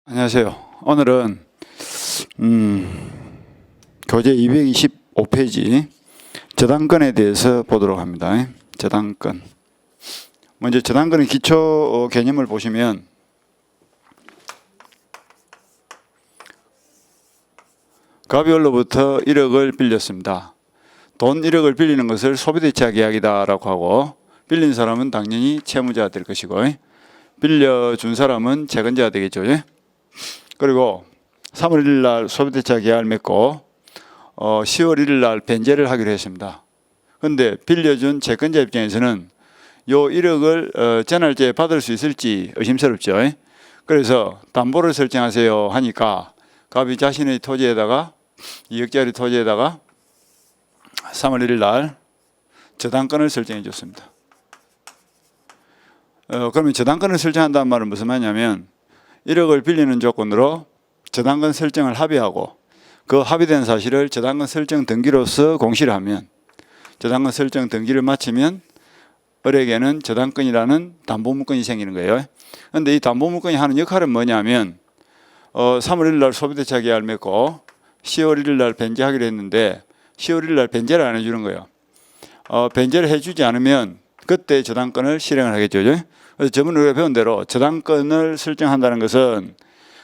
안녕하세요. 오늘은 교재 225페이지 저당권에 대해서 보도록 합니다. 저당권. 먼저 저당권의 기초 개념을 보시면 갑이올로부터 1억을 빌렸습니다. 돈 1억을 빌리는 것을 소비대차 계약이다라고 하고, 빌린 사람은 당연히 채무자가 될 것이고 빌려준 사람은 채권자가 되겠죠. 그리고 3월 1일 날 소비대차 계약을 맺고 10월 1일 날 변제를 하기로 했습니다. 그런데 빌려준 채권자 입장에서는 요 1억을 전날제에 받을 수 있을지 의심스럽죠. 그래서 담보를 설정하세요 하니까 갑이 자신의 토지에다가 2억짜리 토지에다가 3월 1일 날 저당권을 설정해 줬습니다. 그러면 저당권을 설정한다는 말은 무슨 말이냐면 1억을 빌리는 조건으로 저당권 설정을 합의하고 그 합의된 사실을 저당권 설정 등기로서 공시를 하면, 저당권 설정 등기를 마치면 을에게는 저당권이라는 담보물권이 생기는 거예요. 그런데 이 담보물권이 하는 역할은 뭐냐면 3월 1일 날 소비대차 계약을 맺고 10월 1일 날 변제하기로 했는데 10월 1일 날 변제를 안 해주는 거예요. 변제를 해주지 않으면 그때 저당권을 실행을 하겠죠. 그래서 저번에 우리가 배운 대로 저당권을 설정한다는 것은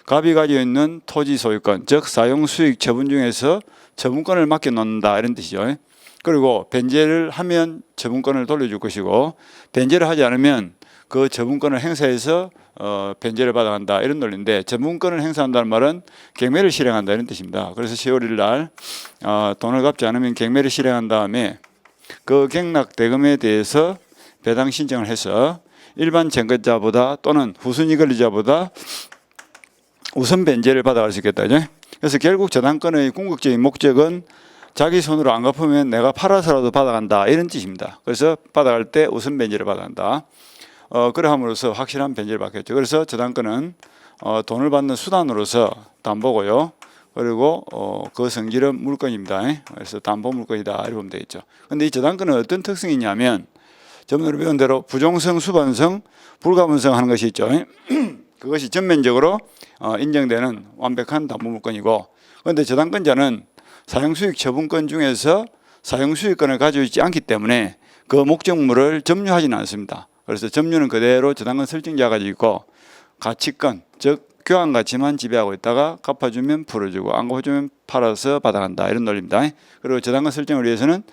갑이 가지고 있는 토지 소유권, 즉 사용수익 처분 중에서 처분권을 맡겨놓는다, 이런 뜻이죠. 그리고 변제를 하면 처분권을 돌려줄 것이고, 변제를 하지 않으면 그 처분권을 행사해서 변제를 받아간다, 이런 논리인데, 처분권을 행사한다는 말은 경매를 실행한다, 이런 뜻입니다. 그래서 10월 1일 날 돈을 갚지 않으면 경매를 실행한 다음에 그 경락 대금에 대해서 배당 신청을 해서 일반 채권자보다 또는 후순위 권리자보다 우선 변제를 받아갈 수 있겠다. 그래서 결국 저당권의 궁극적인 목적은 자기 손으로 안 갚으면 내가 팔아서라도 받아간다, 이런 뜻입니다. 그래서 받아갈 때 우선 변제를 받아간다. 그러함으로써 확실한 변제를 받겠죠. 그래서 저당권은 돈을 받는 수단으로서 담보고요. 그리고 그 성질은 물건입니다. 그래서 담보 물건이다, 이렇게 보면 되겠죠. 그런데 이 저당권은 어떤 특성이 있냐면 저번에 배운 대로 부종성, 수반성, 불가분성 하는 것이 있죠. 그것이 전면적으로 인정되는 완벽한 담보 물건이고, 그런데 저당권자는 사용수익 처분권 중에서 사용수익권을 가지고 있지 않기 때문에 그 목적물을 점유하지는 않습니다. 그래서 점유는 그대로 저당권 설정자가 가지고 있고, 가치권, 즉 교환 가치만 지배하고 있다가 갚아주면 풀어주고 안 갚아주면 팔아서 받아간다, 이런 논리입니다. 그리고 저당권 설정을 위해서는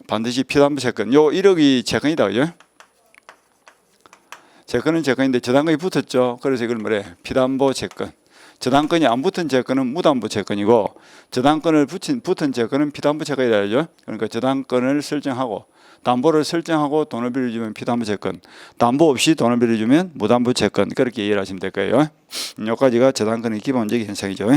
반드시 피담보 채권, 요 1억이 채권이다, 그죠? 채권은 채권인데 저당권이 붙었죠. 그래서 이걸 뭐래? 피담보 채권. 저당권이 안 붙은 채권은 무담보 채권이고, 저당권을 붙은 채권은 피담보 채권이다, 그죠? 그러니까 저당권을 설정하고 담보를 설정하고 돈을 빌려주면 피담보 채권, 담보 없이 돈을 빌려주면 무담보 채권, 그렇게 이해를 하시면 될 거예요. 여기까지가 저당권의 기본적인 현상이죠.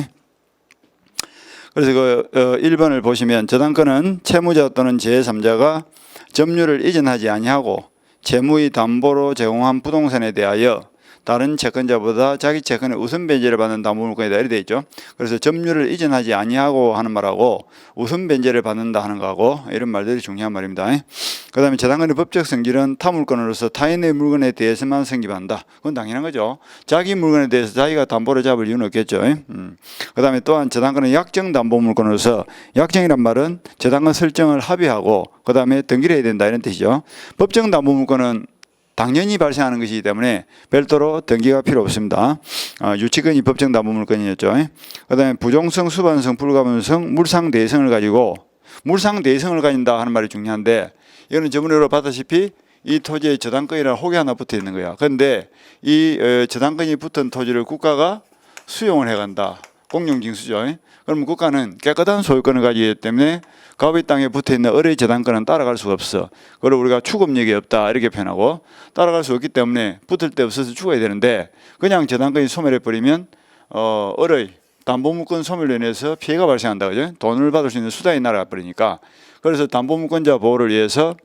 그래서 그 1번을 보시면 저당권은 채무자 또는 제3자가 점유를 이전하지 아니하고 채무의 담보로 제공한 부동산에 대하여 다른 채권자보다 자기 채권의 우선 변제를 받는 담보물건이다, 이렇게 되어 있죠. 그래서 점유를 이전하지 아니하고 하는 말하고 우선 변제를 받는다 하는 거하고 이런 말들이 중요한 말입니다. 그 다음에 저당권의 법적 성질은 타물건으로서 타인의 물건에 대해서만 성립한다. 그건 당연한 거죠. 자기 물건에 대해서 자기가 담보를 잡을 이유는 없겠죠. 그 다음에 또한 저당권은 약정 담보물건으로서, 약정이란 말은 저당권 설정을 합의하고 그 다음에 등기를 해야 된다, 이런 뜻이죠. 법정 담보물건은 당연히 발생하는 것이기 때문에 별도로 등기가 필요 없습니다. 유치권이 법정 담보물건이었죠. 그 다음에 부종성, 수반성, 불가분성, 물상대성을 가지고, 물상대성을 가진다 하는 말이 중요한데, 이거는 저번에 봤다시피 이 토지에 저당권이라는 혹이 하나 붙어 있는 거야. 그런데 이 저당권이 붙은 토지를 국가가 수용을 해간다. 공용징수죠. 그러면 국가는 깨끗한 소유권을 가지기 때문에 갑의 땅에 붙어있는 을의 저당권은 따라갈 수가 없어. 그걸 우리가 추급력이 없다, 이렇게 표현하고, 따라갈 수 없기 때문에 붙을 데 없어서 죽어야 되는데 그냥 저당권이 소멸해버리면 을의 담보물권 소멸로 인해서 피해가 발생한다, 그죠? 돈을 받을 수 있는 수단이 날아가 버리니까. 그래서 담보물권자 보호를 위해서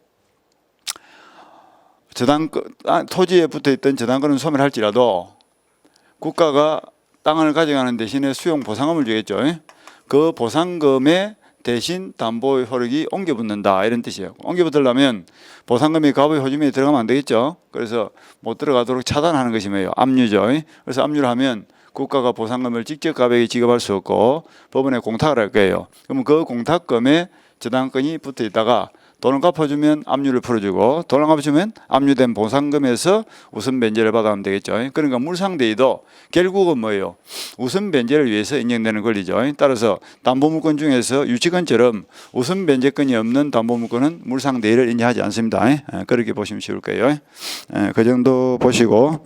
토지에 붙어있던 저당권은 소멸할지라도 국가가 땅을 가져가는 대신에 수용 보상금을 주겠죠. 그 보상금에 대신 담보의 효력이 옮겨붙는다 이런 뜻이에요. 옮겨붙으려면 보상금이 갑의 호주머니에 들어가면 안 되겠죠. 그래서 못 들어가도록 차단하는 것이 뭐예요? 압류죠. 그래서 압류를 하면 국가가 보상금을 직접 갑에게 지급할 수 없고 법원에 공탁을 할 거예요. 그러면 그 공탁금에 저당권이 붙어 있다가 돈을 갚아주면 압류를 풀어주고 돈을 안 갚아주면 압류된 보상금에서 우선 변제를 받아가면 되겠죠. 그러니까 물상대위도 결국은 뭐예요? 우선 변제를 위해서 인정되는 권리죠. 따라서 담보물권 중에서 유치권처럼 우선 변제권이 없는 담보물권은 물상대위를 인정하지 않습니다. 그렇게 보시면 쉬울 거예요. 그 정도 보시고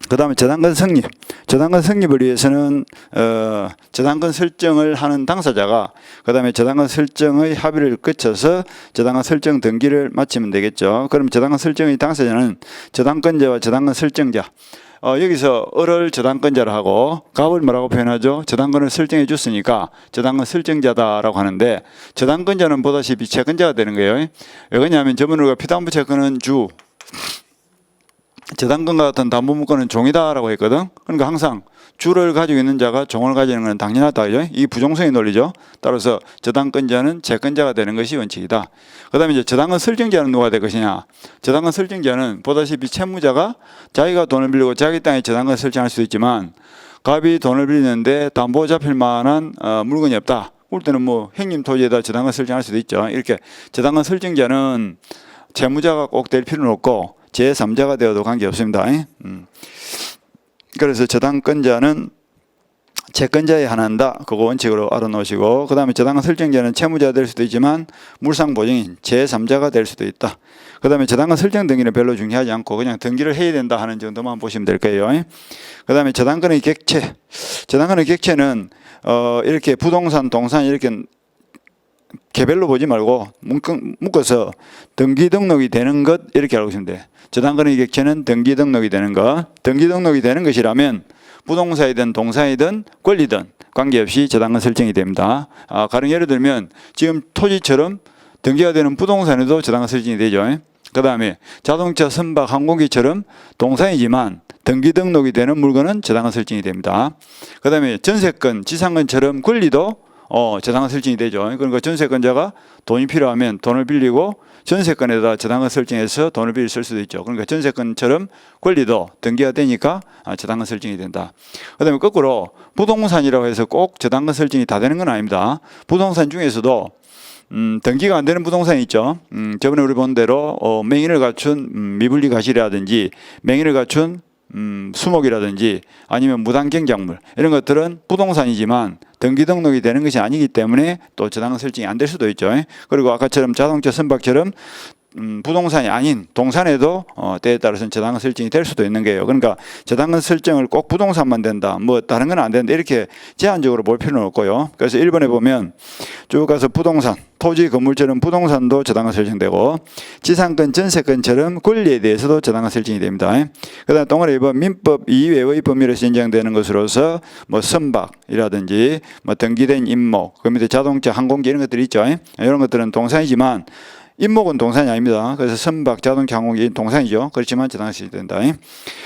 그 다음에 저당권 성립. 저당권 성립을 위해서는 저당권 설정을 하는 당사자가 그 다음에 저당권 설정의 합의를 거쳐서 저당권 설정 등기를 마치면 되겠죠. 그럼 저당권 설정의 당사자는 저당권자와 저당권 설정자. 여기서 을을 저당권자로 하고 갑을 뭐라고 표현하죠? 저당권을 설정해 줬으니까 저당권 설정자다라고 하는데 저당권자는 보다시피 채권자가 되는 거예요. 왜 그러냐면 저번에 우리가 피담보 채권은 주 저당권과 같은 담보물권은 종이다라고 했거든. 그러니까 항상 주를 가지고 있는 자가 종을 가지는 건 당연하다. 이 부종성의 논리죠. 따라서 저당권자는 채권자가 되는 것이 원칙이다. 그 다음에 이제 저당권 설정자는 누가 될 것이냐. 저당권 설정자는 보다시피 채무자가 자기가 돈을 빌리고 자기 땅에 저당권 설정할 수도 있지만 갑이 돈을 빌리는데 담보 잡힐 만한 물건이 없다. 그럴 때는 뭐 행님 토지에다 저당권 설정할 수도 있죠. 이렇게 저당권 설정자는 채무자가 꼭 될 필요는 없고 제3자가 되어도 관계없습니다. 그래서 저당권자는 채권자에 한한다. 그거 원칙으로 알아놓으시고 그 다음에 저당권 설정자는 채무자가 될 수도 있지만 물상보증인 제3자가 될 수도 있다. 그 다음에 저당권 설정 등기는 별로 중요하지 않고 그냥 등기를 해야 된다 하는 정도만 보시면 될 거예요. 그 다음에 저당권의 객체. 저당권의 객체는 이렇게 부동산, 동산 이렇게 개별로 보지 말고 묶어서 등기 등록이 되는 것 이렇게 알고 있으면 돼. 저당권의 객체는 등기 등록이 되는 것. 등기 등록이 되는 것이라면 부동산이든 동산이든 권리든 관계없이 저당권 설정이 됩니다. 가령 예를 들면 지금 토지처럼 등기가 되는 부동산에도 저당권 설정이 되죠. 그 다음에 자동차, 선박, 항공기처럼 동산이지만 등기 등록이 되는 물건은 저당권 설정이 됩니다. 그 다음에 전세권, 지상권처럼 권리도 저당권 설정이 되죠. 그러니까 전세권자가 돈이 필요하면 돈을 빌리고 전세권에다 저당권 설정해서 돈을 빌려 쓸 수도 있죠. 그러니까 전세권처럼 권리도 등기가 되니까 저당권 설정이 된다. 그 다음에 거꾸로 부동산이라고 해서 꼭 저당권 설정이 다 되는 건 아닙니다. 부동산 중에서도 등기가 안 되는 부동산이 있죠. 저번에 우리 본 대로 명의를 갖춘 미분리 가실이라든지 명의를 갖춘 수목이라든지 아니면 무단경작물 이런 것들은 부동산이지만 등기 등록이 되는 것이 아니기 때문에 또 저당권 설정이 안 될 수도 있죠. 그리고 아까처럼 자동차, 선박처럼 부동산이 아닌 동산에도 때에 따라서는 저당권 설정이 될 수도 있는 거예요. 그러니까 저당권 설정을 꼭 부동산만 된다, 뭐 다른 건 안 된다 이렇게 제한적으로 볼 필요는 없고요. 그래서 1번에 보면 쭉 가서 부동산, 토지, 건물처럼 부동산도 저당권 설정되고 지상권, 전세권처럼 권리에 대해서도 저당권 설정이 됩니다. 그 다음 동아리 2번 민법 이외의 법률에서 인정되는 것으로서 뭐 선박이라든지 뭐 등기된 임목, 그 밑에 자동차, 항공기 이런 것들이 있죠. 이런 것들은 동산이지만 임목은 동산이 아닙니다. 그래서 선박, 자동차, 항공기 동산이죠. 그렇지만 저당권 설정된다.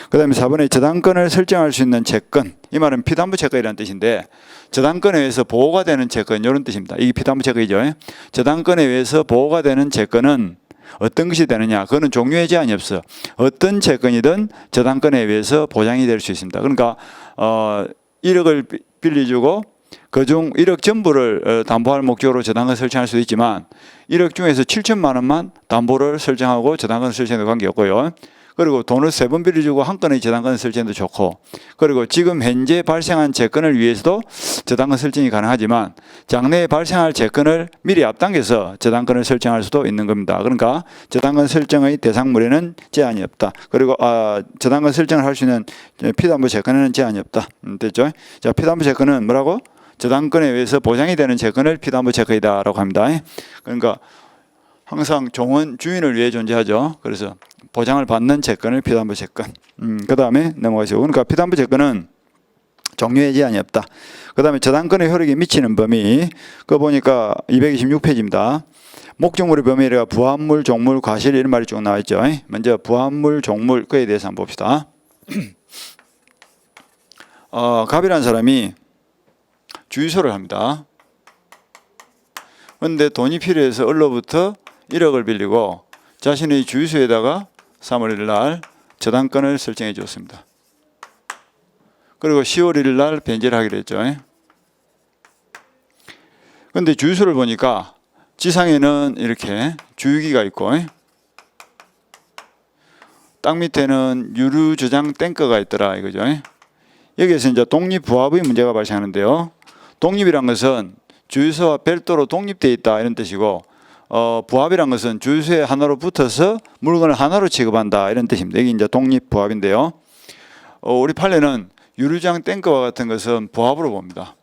그 다음에 4번에 저당권을 설정할 수 있는 채권. 이 말은 피담보 채권이라는 뜻인데 저당권에 의해서 보호가 되는 채권 이런 뜻입니다. 이게 피담보 채권이죠. 저당권에 의해서 보호가 되는 채권은 어떤 것이 되느냐. 그거는 종류의 제한이 없어. 어떤 채권이든 저당권에 의해서 보장이 될 수 있습니다. 그러니까 1억을 빌려주고 그중 1억 전부를 담보할 목적으로 저당권 설정할 수도 있지만 1억 중에서 7천만 원만 담보를 설정하고 저당권 설정에도 관계없고요. 그리고 돈을 3번 빌려주고 한 건의 저당권 설정도 좋고 그리고 지금 현재 발생한 채권을 위해서도 저당권 설정이 가능하지만 장래에 발생할 채권을 미리 앞당겨서 저당권을 설정할 수도 있는 겁니다. 그러니까 저당권 설정의 대상물에는 제한이 없다. 그리고 저당권 설정을 할 수 있는 피담보 채권에는 제한이 없다. 됐죠? 자, 피담보 채권은 뭐라고? 저당권에 의해서 보장이 되는 채권을 피담보 채권이다라고 합니다. 그러니까 항상 종은 주인을 위해 존재하죠. 그래서 보장을 받는 채권을 피담보 채권. 그 다음에 넘어가시고 그러니까 피담보 채권은 종류의 제한이 없다. 그 다음에 저당권의 효력이 미치는 범위 그거 보니까 226페이지입니다. 목적물의 범위가 부합물, 종물, 과실 이런 말이 쭉 나와 있죠. 먼저 부합물, 종물 그에 대해서 한번 봅시다. 갑이라는 사람이 주유소를 합니다. 그런데 돈이 필요해서 을로부터 1억을 빌리고 자신의 주유소에다가 3월 1일 날 저당권을 설정해 주었습니다. 그리고 10월 1일 날 변제를 하기로 했죠. 그런데 주유소를 보니까 지상에는 이렇게 주유기가 있고 땅 밑에는 유류 저장 탱커가 있더라 이거죠. 여기에서 이제 독립부합의 문제가 발생하는데요. 독립이란 것은 주유소와 별도로 독립되어 있다 이런 뜻이고, 부합이란 것은 주유소에 하나로 붙어서 물건을 하나로 취급한다 이런 뜻입니다. 이게 이제 독립부합인데요. 우리 판례는 유류장 탱커와 같은 것은 부합으로 봅니다.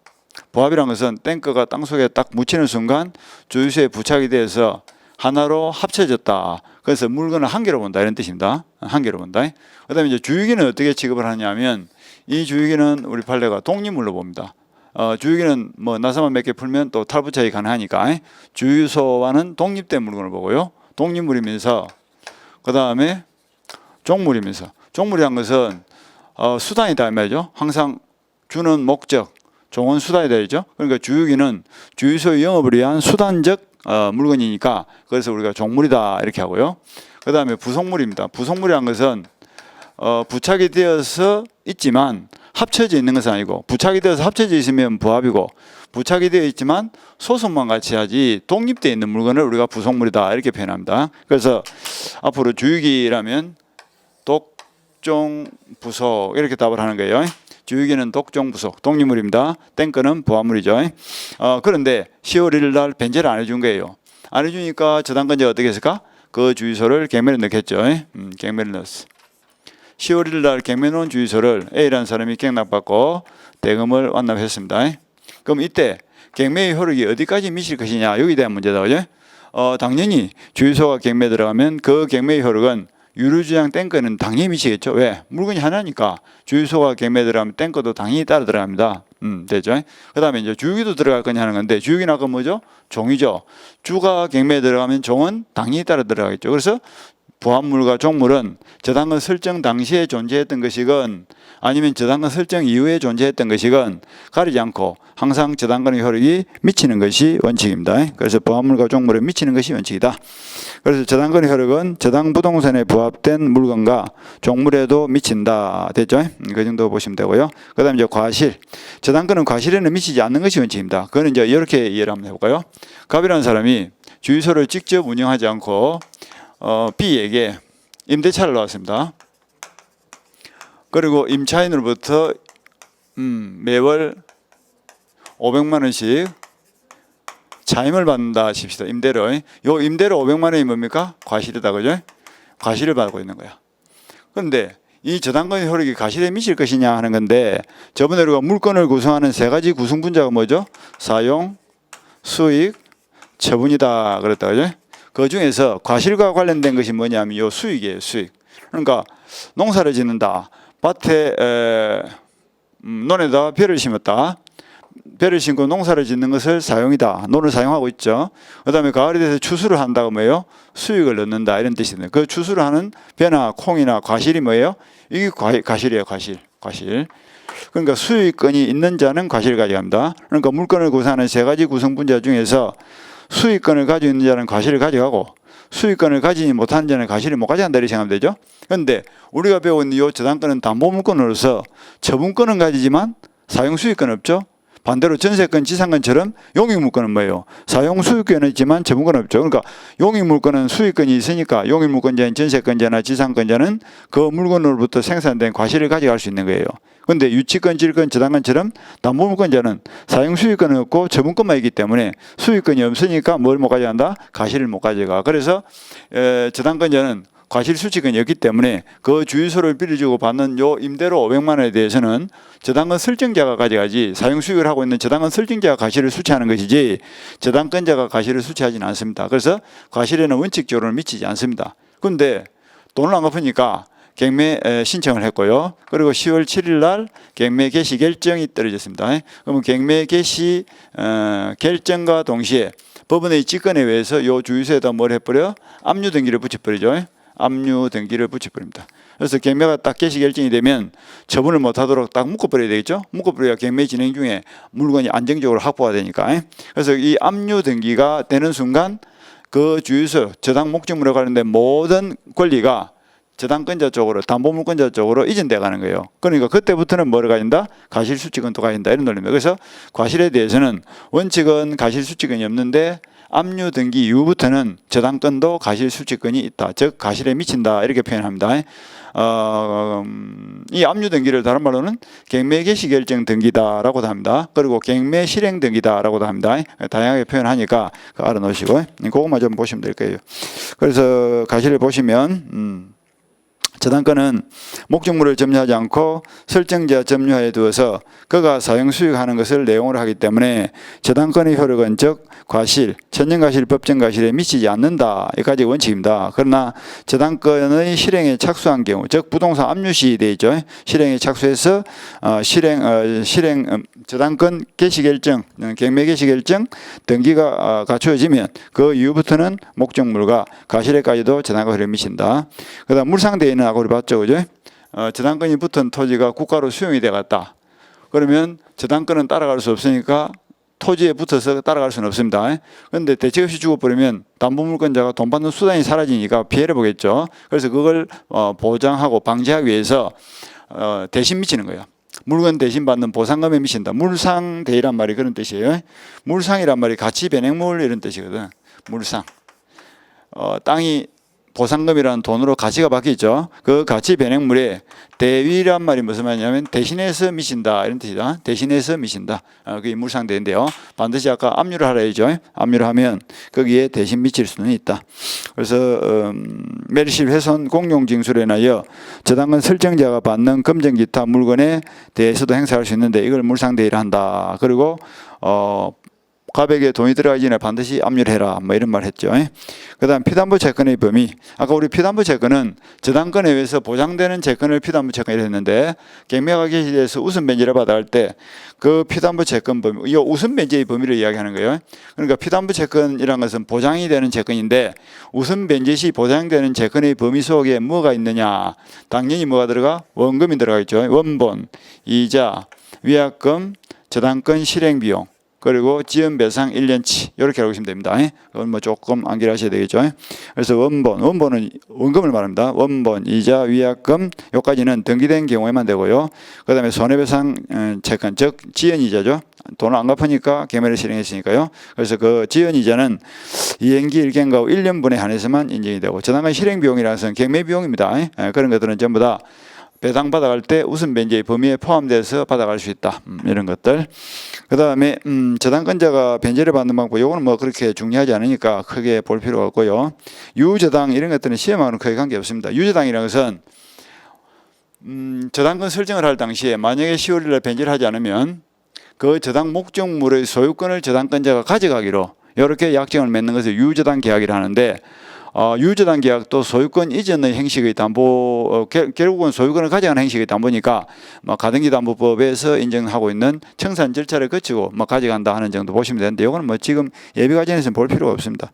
부합이란 것은 탱커가 땅속에 딱 묻히는 순간 주유소에 부착이 돼서 하나로 합쳐졌다. 그래서 물건을 한 개로 본다 이런 뜻입니다. 한 개로 본다. 그다음에 이제 주유기는 어떻게 취급을 하냐면 이 주유기는 우리 판례가 독립물로 봅니다. 주유기는 뭐 나사만 몇 개 풀면 또 탈부착이 가능하니까 주유소와는 독립된 물건을 보고요. 독립물이면서 그다음에 종물이면서 종물이란 것은 수단이다 이 말이죠. 항상 주는 목적, 종은 수단이 되죠. 그러니까 주유기는 주유소 영업을 위한 수단적 물건이니까 그래서 우리가 종물이다 이렇게 하고요. 그 다음에 부속물입니다. 부속물이란 것은 부착이 되어서 있지만 합쳐져 있는 것은 아니고, 부착이 되어서 합쳐져 있으면 부합이고, 부착이 되어 있지만 소속만 같이 하지 독립되어 있는 물건을 우리가 부속물이다 이렇게 표현합니다. 그래서 앞으로 주유기라면 독종 부속 이렇게 답을 하는 거예요. 주유기는 독종 부속, 독립물입니다. 탱커는 부합물이죠. 그런데 10월 1일 날 변제를 안 해준 거예요. 안 해주니까 저당권자가 어떻게 했을까? 그 주유소를 경매에 넣겠죠. 경매를 넣었어. 10월 1일 날 경매 놓은 주유소를 A라는 사람이 경락받고 대금을 완납했습니다. 그럼 이때 경매의 효력이 어디까지 미칠 것이냐, 여기에 대한 문제다. 그죠? 당연히 주유소가 경매에 들어가면 그 경매의 효력은 유류주장 탱커는 당연히 미치겠죠. 왜? 물건이 하나니까. 주유소가 경매에 들어가면 탱커도 당연히 따라 들어갑니다. 되죠. 그 다음에 이제 주유기도 들어갈 거냐 하는 건데, 주유기는 아까 뭐죠? 종이죠. 주가 경매에 들어가면 종은 당연히 따라 들어가겠죠. 그래서 부합물과 종물은 저당권 설정 당시에 존재했던 것이건 아니면 저당권 설정 이후에 존재했던 것이건 가리지 않고 항상 저당권의 효력이 미치는 것이 원칙입니다. 그래서 부합물과 종물에 미치는 것이 원칙이다. 그래서 저당권의 효력은 저당 부동산에 부합된 물건과 종물에도 미친다. 됐죠? 그 정도 보시면 되고요. 그 다음에 이제 과실. 저당권은 과실에는 미치지 않는 것이 원칙입니다. 그거는 이제 이렇게 이해를 한번 해볼까요? 갑이라는 사람이 주유소를 직접 운영하지 않고 B에게 임대차를 놓았습니다. 그리고 임차인으로부터 매월 500만 원씩 차임을 받는다 칩시다. 임대료. 요 임대료 500만 원이 뭡니까? 과실이다. 그죠? 과실을 받고 있는 거야. 그런데 이 저당권의 효력이 과실에 미칠 것이냐 하는 건데, 저번에 우리가 물건을 구성하는 세 가지 구성 분자가 뭐죠? 사용, 수익, 처분이다 그랬다. 그죠? 그 중에서 과실과 관련된 것이 뭐냐면 요 수익이에요. 수익. 그러니까 농사를 짓는다. 밭에 논에다 벼를 심었다. 벼를 심고 농사를 짓는 것을 사용이다. 논을 사용하고 있죠. 그 다음에 가을이 돼서 추수를 한다고 뭐예요? 수익을 넣는다 이런 뜻이네요. 그 추수를 하는 벼나 콩이나 과실이 뭐예요? 이게 과실이에요. 과실. 그러니까 수익권이 있는 자는 과실을 가져갑니다. 그러니까 물건을 구성하는 세 가지 구성 분자 중에서 수익권을 가지고 있는 자는 과실을 가져가고 수익권을 가지지 못하는 자는 과실을 못 가져간다 이렇게 생각하면 되죠. 그런데 우리가 배운 이 저당권은 담보물권으로서 처분권은 가지지만 사용수익권은 없죠. 반대로 전세권, 지상권처럼 용익물권은 뭐예요? 사용수익권은 있지만 처분권은 없죠. 그러니까 용익물권은 수익권이 있으니까 용익물권자인 전세권자나 지상권자는 그 물건으로부터 생산된 과실을 가져갈 수 있는 거예요. 그런데 유치권, 질권, 저당권처럼 담보물권자는 사용수익권은 없고 처분권만 있기 때문에 수익권이 없으니까 뭘 못 가져간다? 과실을 못 가져가. 그래서 저당권자는 과실 수취권이 없기 때문에 그 주유소를 빌려주고 받는 요 임대료 500만 원에 대해서는 저당권 설정자가 가져가지, 사용 수익을 하고 있는 저당권 설정자가 과실을 수취하는 것이지 저당권자가 과실을 수취하지는 않습니다. 그래서 과실에는 원칙적으로는 미치지 않습니다. 그런데 돈을 안 갚으니까 경매 신청을 했고요. 그리고 10월 7일 날 경매 개시 결정이 떨어졌습니다. 그러면 경매 개시 결정과 동시에 법원의 직권에 의해서 요 주유소에다 뭘 해버려? 압류 등기를 붙여버리죠. 압류 등기를 붙여버립니다. 그래서 경매가 딱 개시 결정이 되면 처분을 못하도록 딱 묶어버려야 되겠죠. 묶어버려야 경매 진행 중에 물건이 안정적으로 확보가 되니까. 그래서 이 압류 등기가 되는 순간 그 주유소 저당 목적물에 관련된 모든 권리가 저당권자 쪽으로, 담보물권자 쪽으로 이전돼 가는 거예요. 그러니까 그때부터는 뭐를 가진다? 과실수취권도 가진다, 이런 논리입니다. 그래서 과실에 대해서는 원칙은 과실수취권이 없는데 압류 등기 이후부터는 저당권도 과실수취권이 있다, 즉 과실에 미친다, 이렇게 표현합니다. 이 압류 등기를 다른 말로는 경매 개시 결정 등기다라고도 합니다. 그리고 경매 실행 등기다라고도 합니다. 다양하게 표현하니까 알아놓으시고 그것만 좀 보시면 될 거예요. 그래서 과실을 보시면 저당권은 목적물을 점유하지 않고 설정자 점유하에 두어서 그가 사용 수익하는 것을 내용으로 하기 때문에 저당권의 효력은 즉 과실, 천연과실, 법정과실에 미치지 않는다, 여기까지 원칙입니다. 그러나 저당권의 실행에 착수한 경우, 즉 부동산 압류시 되어 있죠. 실행에 착수해서 저당권 개시결정, 경매 개시결정 등기가 갖추어지면 그 이후부터는 목적물과 과실에까지도 저당권 효력을 미친다. 그다음 물상대에는 아까 우리 봤죠, 그죠? 저당권이 붙은 토지가 국가로 수용이 되었다. 그러면 저당권은 따라갈 수 없으니까 토지에 붙어서 따라갈 수는 없습니다. 그런데 대책 없이 죽어버리면 담보물권자가 돈 받는 수단이 사라지니까 피해를 보겠죠. 그래서 그걸 보장하고 방지하기 위해서 대신 미치는 거예요. 물건 대신 받는 보상금에 미친다. 물상대이란 말이 그런 뜻이에요. 물상이란 말이 가치 변액물 이런 뜻이거든. 물상. 땅이 보상금이라는 돈으로 가치가 바뀌죠. 그 가치 변액물에 대위란 말이 무슨 말이냐면 대신해서 미친다, 이런 뜻이다. 대신해서 미친다. 그게 물상대인데요. 반드시 아까 압류를 하라 했죠. 압류를 하면 거기에 대신 미칠 수는 있다. 그래서 매립실 훼손 공용징수로 인하여 저당권 설정자가 받는 금전 기타 물건에 대해서도 행사할 수 있는데 이걸 물상대위를 한다. 그리고 가백에 돈이 들어가기 전에 반드시 압류를 해라, 뭐 이런 말 했죠. 그 다음 피담보 채권의 범위. 아까 우리 피담보 채권은 저당권에 의해서 보장되는 채권을 피담보 채권이라 했는데 경매가 개시돼서 우선 변제를 받아갈 때 그 피담보 채권 범위, 이 우선 변제의 범위를 이야기하는 거예요. 그러니까 피담보 채권이라는 것은 보장이 되는 채권인데 우선 변제 시 보장되는 채권의 범위 속에 뭐가 있느냐. 당연히 뭐가 들어가? 원금이 들어가겠죠. 원본, 이자, 위약금, 저당권 실행비용, 그리고 지연배상 1년치, 이렇게 알고 계시면 됩니다. 그건 뭐 조금 암기하셔야 되겠죠. 그래서 원본은 원금을 말합니다. 원본, 이자, 위약금, 여기까지는 등기된 경우에만 되고요. 그 다음에 손해배상 채권, 즉 지연이자죠. 돈을 안 갚으니까 경매를 실행했으니까요. 그래서 그 지연이자는 이행기 1개인가 1년분에 한해서만 인정이 되고, 저당권 실행비용이라는 것은 경매비용입니다. 그런 것들은 전부 다 배당 받아갈 때 우선 변제의 범위에 포함돼서 받아갈 수 있다, 이런 것들. 그 다음에 저당권자가 변제를 받는 방법, 이거는 뭐 그렇게 중요하지 않으니까 크게 볼 필요가 없고요. 유저당 이런 것들은 시험하고는 크게 관계없습니다. 유저당이라는 것은 저당권 설정을 할 당시에 만약에 10월 1일 변제를 하지 않으면 그 저당 목적물의 소유권을 저당권자가 가져가기로 이렇게 약정을 맺는 것을 유저당 계약이라 하는데, 유저당 계약도 소유권 이전의 행식의 담보, 결국은 소유권을 가져가는 행식의 담보니까 가등기담보법에서 인정하고 있는 청산 절차를 거치고 가져간다 하는 정도 보시면 되는데, 이거는 뭐 지금 예비과정에서는 볼 필요가 없습니다.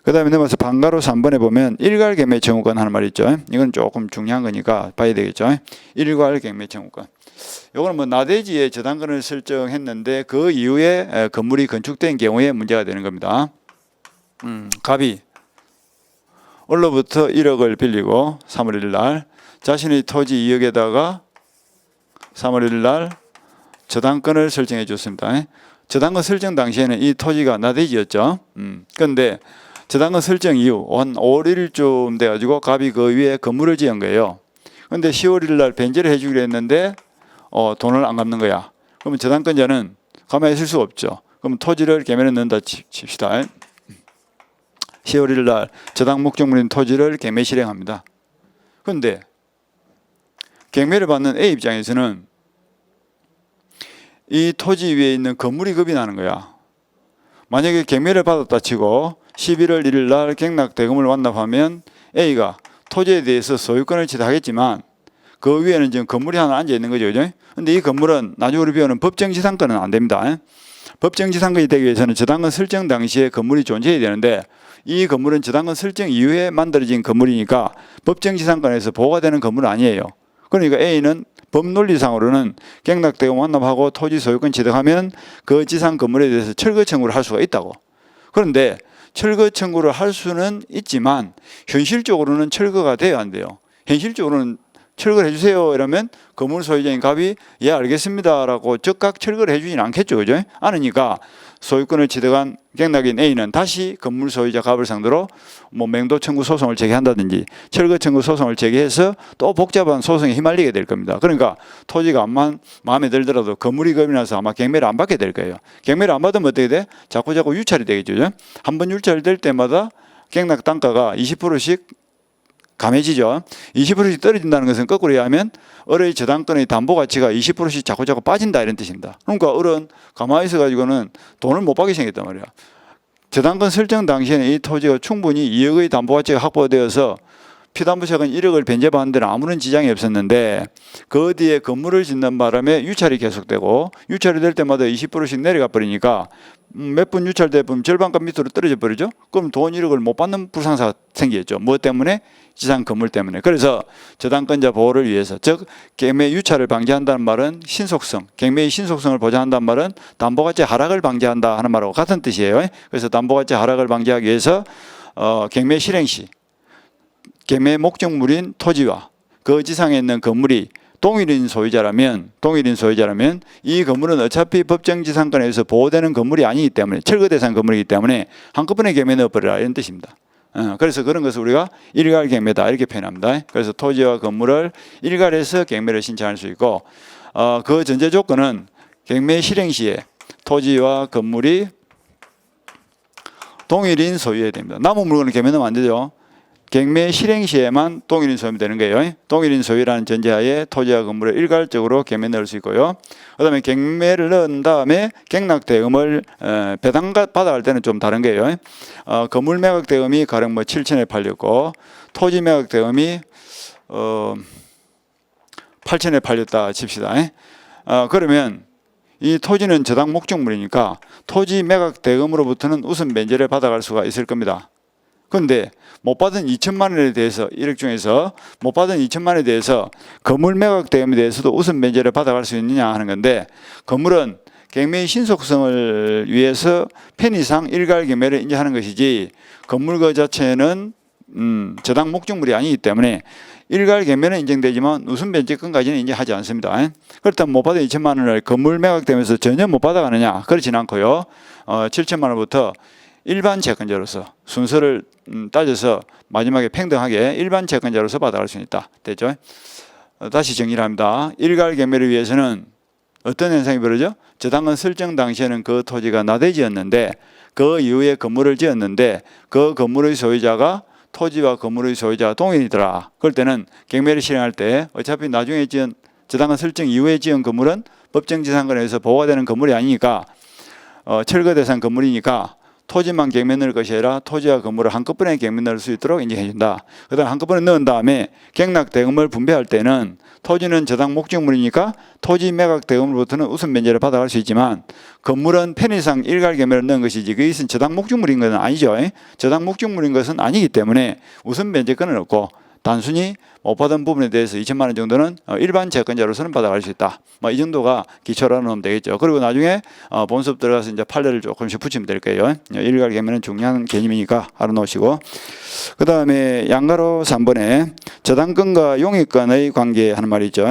그 다음에 넘어서 방가로 3번에 보면 일괄 경매 청구권 하는 말이 있죠. 이건 조금 중요한 거니까 봐야 되겠죠. 일괄 경매 청구권. 이거는 뭐 나대지에 저당권을 설정했는데 그 이후에 건물이 건축된 경우에 문제가 되는 겁니다. 갑이 원로부터 1억을 빌리고 3월 1일 날 자신의 토지 2억에다가 3월 1일 날 저당권을 설정해 줬습니다. 저당권 설정 당시에는 이 토지가 나대지였죠. 그런데 저당권 설정 이후 한 5월 1일쯤 돼가지고 갑이 그 위에 건물을 지은 거예요. 그런데 10월 1일 날 변제를 해주기로 했는데 돈을 안 갚는 거야. 그러면 저당권자는 가만히 있을 수가 없죠. 그럼 토지를 경매에 넣는다 칩시다. 10월 1일 날 저당 목적물인 토지를 경매 실행합니다. 그런데 경매를 받는 A 입장에서는 이 토지 위에 있는 건물이 겁이 나는 거야. 만약에 경매를 받았다 치고 11월 1일 날 경락 대금을 완납하면 A가 토지에 대해서 소유권을 취득하겠지만 그 위에는 지금 건물이 하나 앉아 있는 거죠. 그런데 이 건물은 나중에 우리 배우는 법정지상권은 안 됩니다. 법정지상권이 되기 위해서는 저당권 설정 당시에 건물이 존재해야 되는데 이 건물은 저당권 설정 이후에 만들어진 건물이니까 법정지상권에서 보호가 되는 건물은 아니에요. 그러니까 A는 법논리상으로는 경락대금 완납하고 토지 소유권 취득하면 그 지상 건물에 대해서 철거 청구를 할 수가 있다고. 그런데 철거 청구를 할 수는 있지만 현실적으로는 철거가 돼야 안 돼요. 현실적으로는 철거를 해주세요 이러면 건물 소유자인 갑이 예 알겠습니다라고 즉각 철거를 해주지는 않겠죠. 그죠? 않으니까 소유권을 취득한 경락인 A는 다시 건물 소유자 갑을 상대로 뭐 맹도 청구 소송을 제기한다든지 철거 청구 소송을 제기해서 또 복잡한 소송에 휘말리게 될 겁니다. 그러니까 토지가 마음에 들더라도 건물이 겁이 나서 아마 경매를 안 받게 될 거예요. 경매를 안 받으면 어떻게 돼? 자꾸 유찰이 되겠죠. 한번 유찰될 때마다 경락 단가가 20%씩 감해지죠. 20%씩 떨어진다는 것은 거꾸로 이해하면 을의 저당권의 담보 가치가 20%씩 자꾸 빠진다 이런 뜻입니다. 그러니까 을은 가만히 있어가지고는 돈을 못 받게 생겼단 말이야. 저당권 설정 당시에는 이 토지가 충분히 2억의 담보 가치가 확보되어서 피담보세금 1억을 변제받는 데는 아무런 지장이 없었는데 그 뒤에 건물을 짓는 바람에 유찰이 계속되고 유찰이 될 때마다 20%씩 내려가 버리니까 몇 번 유찰돼 보면 절반값 밑으로 떨어져 버리죠. 그럼 돈 1억을 못 받는 불상사가 생기겠죠. 무엇 때문에? 지상 건물 때문에. 그래서 저당권자 보호를 위해서 즉 경매 유찰을 방지한다는 말은 신속성, 경매의 신속성을 보장한다는 말은 담보가치 하락을 방지한다 하는 말하고 같은 뜻이에요. 그래서 담보가치 하락을 방지하기 위해서 경매 실행 시 경매 목적물인 토지와 그 지상에 있는 건물이 동일인 소유자라면 이 건물은 어차피 법정지상권에서 보호되는 건물이 아니기 때문에 철거 대상 건물이기 때문에 한꺼번에 경매에 넣어버리라 이런 뜻입니다. 그래서 그런 것을 우리가 일괄 경매다 이렇게 표현합니다. 그래서 토지와 건물을 일괄해서 경매를 신청할 수 있고 그 전제 조건은 경매 실행 시에 토지와 건물이 동일인 소유해야 됩니다. 남은 물건을 경매하면 안 되죠. 경매 실행 시에만 동일인 소유면 되는 거예요. 동일인 소유라는 전제하에 토지와 건물을 일괄적으로 경매에 넣을 수 있고요. 그 다음에 경매를 넣은 다음에 경락대금을 배당 받아갈 때는 좀 다른 거예요. 건물 매각대금이 가령 뭐 7천에 팔렸고 토지 매각대금이 8천에 팔렸다 칩시다. 그러면 이 토지는 저당 목적물이니까 토지 매각대금으로부터는 우선 면제를 받아갈 수가 있을 겁니다. 그런데 못 받은 2천만 원에 대해서 1억 중에서 못 받은 2천만 원에 대해서 건물 매각 대금에 대해서도 우선 면제를 받아갈 수 있느냐 하는 건데 건물은 경매의 신속성을 위해서 편의상 일괄 경매를 인정하는 것이지 건물 그 자체는 저당 목적물이 아니기 때문에 일괄 경매는 인정되지만 우선 면제권까지는 인정하지 않습니다. 그렇다면 못 받은 2천만 원을 건물 매각되면서 전혀 못 받아가느냐? 그렇지는 않고요. 7천만 원부터 일반 채권자로서 순서를 따져서 마지막에 평등하게 일반 채권자로서 받아갈 수 있다. 됐죠? 다시 정리를 합니다. 일괄 경매를 위해서는 어떤 현상이 벌어져? 저당권 설정 당시에는 그 토지가 나대지였는데 그 이후에 건물을 지었는데 그 건물의 소유자가 토지와 건물의 소유자가 동일이더라. 그럴 때는 경매를 실행할 때 어차피 나중에 지은 저당권 설정 이후에 지은 건물은 법정지상권에서 보호가 되는 건물이 아니니까 철거 대상 건물이니까 토지만 경매 넣을 것이 아니라 토지와 건물을 한꺼번에 경매 넣을 수 있도록 인정해 준다. 그 다음에 한꺼번에 넣은 다음에 경락 대금을 분배할 때는 토지는 저당 목적물이니까 토지 매각 대금으로부터는 우선 면제를 받아갈 수 있지만 건물은 편의상 일괄 경매를 넣은 것이지 그것은 저당 목적물인 것은 아니죠. 저당 목적물인 것은 아니기 때문에 우선 면제권은 없고 단순히 못 받은 부분에 대해서 2천만 원 정도는 일반 채권자로서는 받아갈 수 있다. 이 정도가 기초로 놓으면 되겠죠. 그리고 나중에 본수업 들어가서 이제 판례를 조금씩 붙이면 될 거예요. 일괄 경매는 중요한 개념이니까 알아놓으시고. 그 다음에 양가로 3번에 저당권과 용익권의 관계 하는 말이 있죠.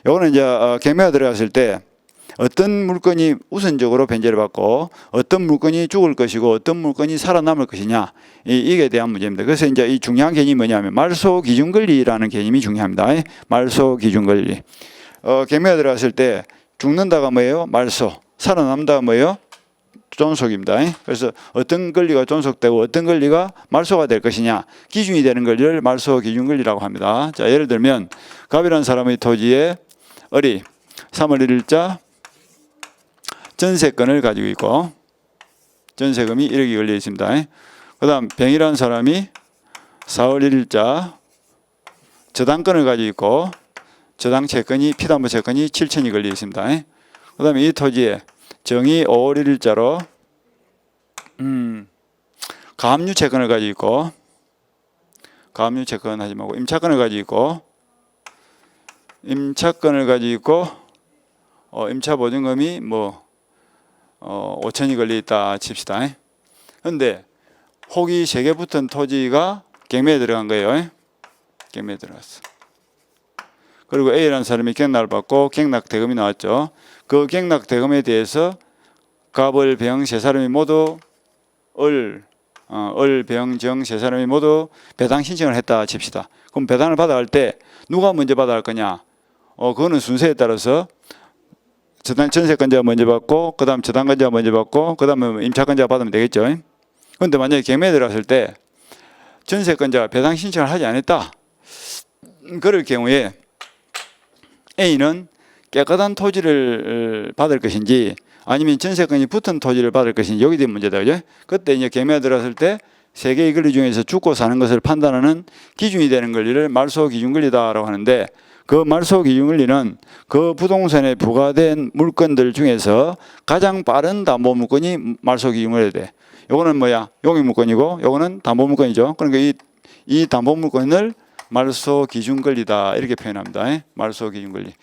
요거는 이제 경매가 들어갔을 때 어떤 물건이 우선적으로 변제를 받고 어떤 물건이 죽을 것이고 어떤 물건이 살아남을 것이냐 이게 대한 문제입니다. 그래서 이제 이 중요한 개념이 뭐냐면 말소 기준 권리라는 개념이 중요합니다. 말소 기준 권리. 경매가 들어갔을 때 죽는다가 뭐예요? 말소. 살아남다가 뭐예요? 존속입니다. 그래서 어떤 권리가 존속되고 어떤 권리가 말소가 될 것이냐 기준이 되는 권리를 말소 기준 권리라고 합니다. 자, 예를 들면 갑이라는 사람의 토지에 을이 3월 1일자 전세권을 가지고 있고 전세금이 1억이 걸려 있습니다. 그 다음 병이라는 사람이 4월 1일자 저당권을 가지고 있고 저당 채권이 피담보 채권이 7천이 걸려 있습니다. 그 다음에 이 토지에 정이 5월 1일자로 가압류 채권을 가지고 있고, 가압류 채권 하지 말고 임차권을 가지고 있고, 임차권을 가지고 있고, 임차 보증금이 뭐 5천이 걸려 있다 칩시다. 그런데 혹이 3개 붙은 토지가 경매에 들어간 거예요. 경매에 들어갔어. 그리고 A라는 사람이 경락을 받고 경락 대금이 나왔죠. 그 경락 대금에 대해서 갑을, 병, 세 사람이 모두 병, 정 세 사람이 모두 배당 신청을 했다 칩시다. 그럼 배당을 받아야 할 때 누가 먼저 받아야 할 거냐? 그거는 순서에 따라서 전세권자가 먼저 받고, 그 다음 저당권자가 먼저 받고, 그 다음에 임차권자가 받으면 되겠죠. 그런데 만약에 경매에 들어갔을 때 전세권자가 배당 신청을 하지 않았다. 그럴 경우에 A는 깨끗한 토지를 받을 것인지 아니면 전세권이 붙은 토지를 받을 것인지 여기 대한 문제다. 그죠? 그때 이제 경매에 들어갔을 때 세 개의 권리 중에서 죽고 사는 것을 판단하는 기준이 되는 권리를 말소 기준 권리다라고 하는데, 그 말소 기준 권리는 그 부동산에 부과된 물건들 중에서 가장 빠른 담보 물건이 말소 기준 권리가 돼. 요거는 뭐야? 용익 물건이고 요거는 담보 물건이죠. 그러니까 이 담보 물건을 말소 기준 권리다 이렇게 표현합니다. 말소 기준 권리.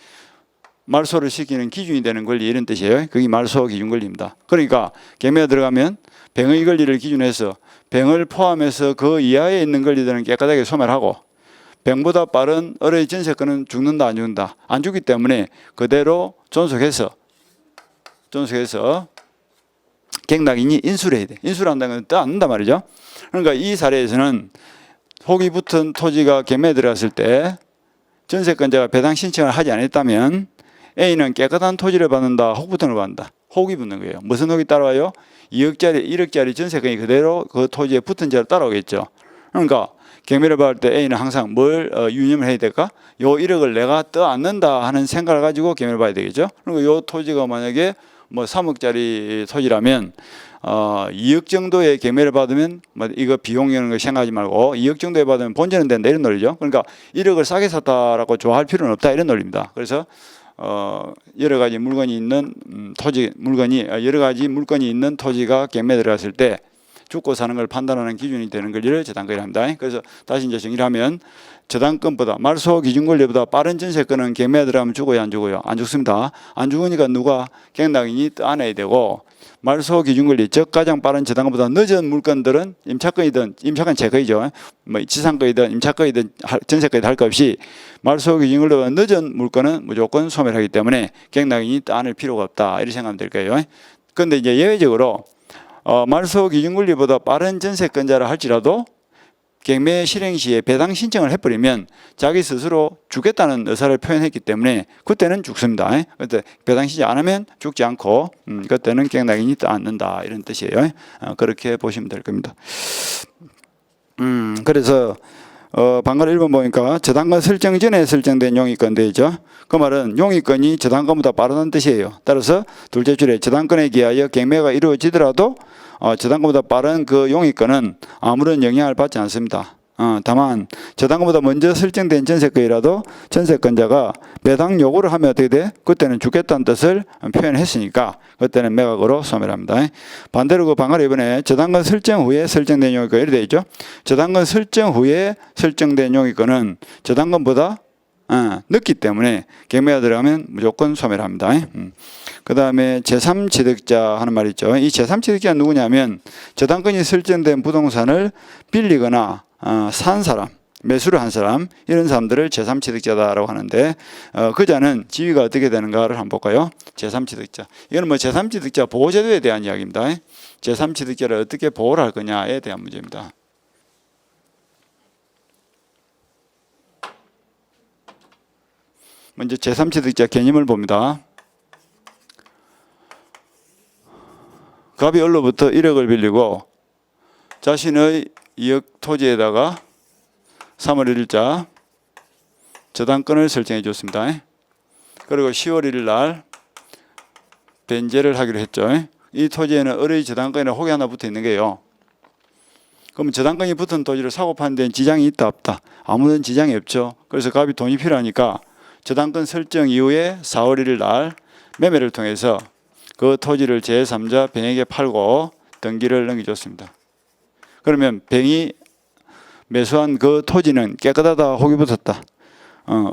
말소를 시키는 기준이 되는 권리 이런 뜻이에요. 그게 말소 기준 권리입니다. 그러니까 경매에 들어가면 병의 권리를 기준해서 병을 포함해서 그 이하에 있는 권리들은 깨끗하게 소멸하고, 병보다 빠른 을의 전세권은 죽는다 안 죽는다? 안 죽기 때문에 그대로 존속해서 경락인이 인수를 해야 돼. 인수를 한다는 건 안 된단 말이죠. 그러니까 이 사례에서는 혹이 붙은 토지가 경매에 들어갔을 때 전세권자가 배당 신청을 하지 않았다면 A는 깨끗한 토지를 받는다, 혹 붙은 걸 받는다. 혹이 붙는 거예요. 무슨 혹이 따라와요? 2억짜리, 1억짜리 전세권이 그대로 그 토지에 붙은 자로 따라오겠죠. 그러니까 경매를 받을 때 A는 항상 뭘 유념을 해야 될까? 요 1억을 내가 떠안는다 하는 생각을 가지고 경매를 봐야 되겠죠. 그리고 요 토지가 만약에 뭐 3억짜리 토지라면 2억 정도의 경매를 받으면 이거 비용 이런 거 생각하지 말고 2억 정도에 받으면 본전은 된다 이런 논리죠. 그러니까 1억을 싸게 샀다라고 좋아할 필요는 없다 이런 논리입니다. 그래서 여러 가지 물건이 있는 여러 가지 물건이 있는 토지가 경매에 들어갔을 때 죽고 사는 걸 판단하는 기준이 되는 권리를 저당권이라 합니다. 그래서 다시 이제 정리를 하면 저당권보다 말소 기준 권리보다 빠른 전세권은 경매에 들어가면 죽어요, 안 죽어요? 안 죽습니다. 안 죽으니까 누가 경락인이 떠안아야 되고, 말소 기준 권리 즉 가장 빠른 저당권보다 늦은 물건들은 임차권이든 임차권 제거이죠. 뭐 지상권이든 임차권이든 전세권이든 할 것 없이 말소 기준 권리보다 늦은 물건은 무조건 소멸하기 때문에 경락인이 떠안을 필요가 없다 이렇게 생각하면 될 거예요. 그런데 이제 예외적으로 말소 기준 권리보다 빠른 전세권자라 할지라도 경매 실행 시에 배당 신청을 해버리면 자기 스스로 죽겠다는 의사를 표현했기 때문에 그때는 죽습니다. 그때 배당 신청 안 하면 죽지 않고 그때는 경락인이 떠안는다 이런 뜻이에요. 그렇게 보시면 될 겁니다. 그래서 방금 1번 보니까 저당권 설정 전에 설정된 용익권 되죠. 그 말은 용익권이 저당권보다 빠르다는 뜻이에요. 따라서 둘째 줄에 저당권에 기하여 경매가 이루어지더라도 저당권보다 빠른 그 용익권은 아무런 영향을 받지 않습니다. 다만 저당권보다 먼저 설정된 전세권이라도 전세권자가 배당 요구를 하면 어떻게 돼? 그때는 죽겠다는 뜻을 표현했으니까 그때는 매각으로 소멸합니다. 반대로 그 방금 이번에 저당권 설정 후에 설정된 용익권 이렇게 되어 있죠. 저당권 설정 후에 설정된 용익권은 저당권보다 늦기 때문에 경매가 들어가면 무조건 소멸합니다. 그 다음에 제3취득자 하는 말이 있죠. 이 제3취득자는 누구냐면 저당권이 설정된 부동산을 빌리거나 산 사람, 매수를 한 사람, 이런 사람들을 제3취득자다라고 하는데 그 자는 지위가 어떻게 되는가를 한번 볼까요? 제3취득자. 이거는 뭐 제3취득자 보호제도에 대한 이야기입니다. 제3취득자를 어떻게 보호를 할 거냐에 대한 문제입니다. 먼저 제3취득자 개념을 봅니다. 갑이 을로부터 1억을 빌리고 자신의 2억 토지에다가 3월 1일자 저당권을 설정해 줬습니다. 그리고 10월 1일 날 변제를 하기로 했죠. 이 토지에는 을의 저당권이나 혹이 하나 붙어 있는 게요. 그럼 저당권이 붙은 토지를 사고 파는 데는 지장이 있다 없다? 아무런 지장이 없죠. 그래서 갑이 돈이 필요하니까 저당권 설정 이후에 4월 1일 날 매매를 통해서 그 토지를 제3자 병에게 팔고 등기를 넘겨줬습니다. 그러면 뱅이 매수한 그 토지는 깨끗하다, 혹이 붙었다.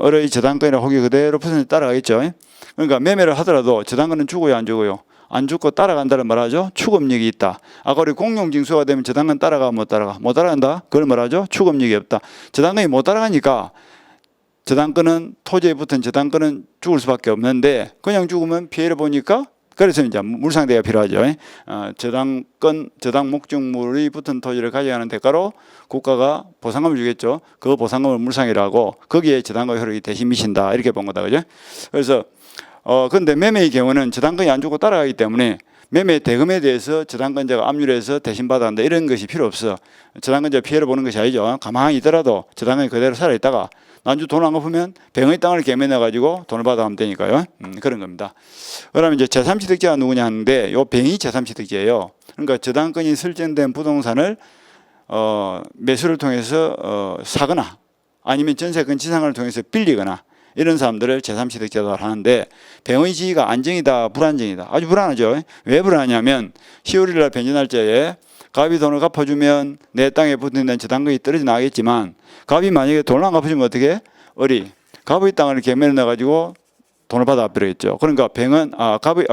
을의 저당권이나 혹이 그대로 붙은 따라가겠죠. 그러니까 매매를 하더라도 저당권은 죽어요, 안 죽어요? 안 죽고 따라간다는 말하죠. 추금력이 있다. 아까 우리 공용징수가 되면 저당권 따라가, 못 따라가? 못 따라간다. 그걸 말하죠. 추금력이 없다. 저당권이 못 따라가니까 저당권은 토지에 붙은 저당권은 죽을 수밖에 없는데 그냥 죽으면 피해를 보니까 그래서 이제 물상대가 필요하죠. 저당권, 저당 목적물이 붙은 토지를 가져가는 대가로 국가가 보상금을 주겠죠. 그 보상금을 물상이라고 거기에 저당권 효력이 대신 미친다 이렇게 본 거다, 그죠? 그래서 근데 매매의 경우는 저당권이 안 주고 따라가기 때문에 매매 대금에 대해서 저당권자가 압류해서 대신 받아야 한다 이런 것이 필요 없어. 저당권자 피해를 보는 것이 아니죠. 가만히 있더라도 저당권이 그대로 살아있다가 난주 돈 안 갚으면 병의 땅을 개매내 가지고 돈을 받아가면 되니까요. 그런 겁니다. 그다음에 이제 제3취득자가 누구냐 하는데 요 병이 제3취득자예요. 그러니까 저당권이 설정된 부동산을 매수를 통해서 사거나 아니면 전세권 지상을 통해서 빌리거나 이런 사람들을 제3취득자다 하는데 병의 지위가 안정이다, 불안정이다. 아주 불안하죠. 왜 불안하냐면 10월 1일 날 변제 날짜에 갑이 돈을 갚아주면 내 땅에 붙어있는 저당권이 떨어져 나가겠지만 갑이 만약에 돈을 안 갚아주면 어떻게? 을이 갑의 땅을 개매를 넣어가지고 돈을 받아 갚으려겠죠. 그러니까 병은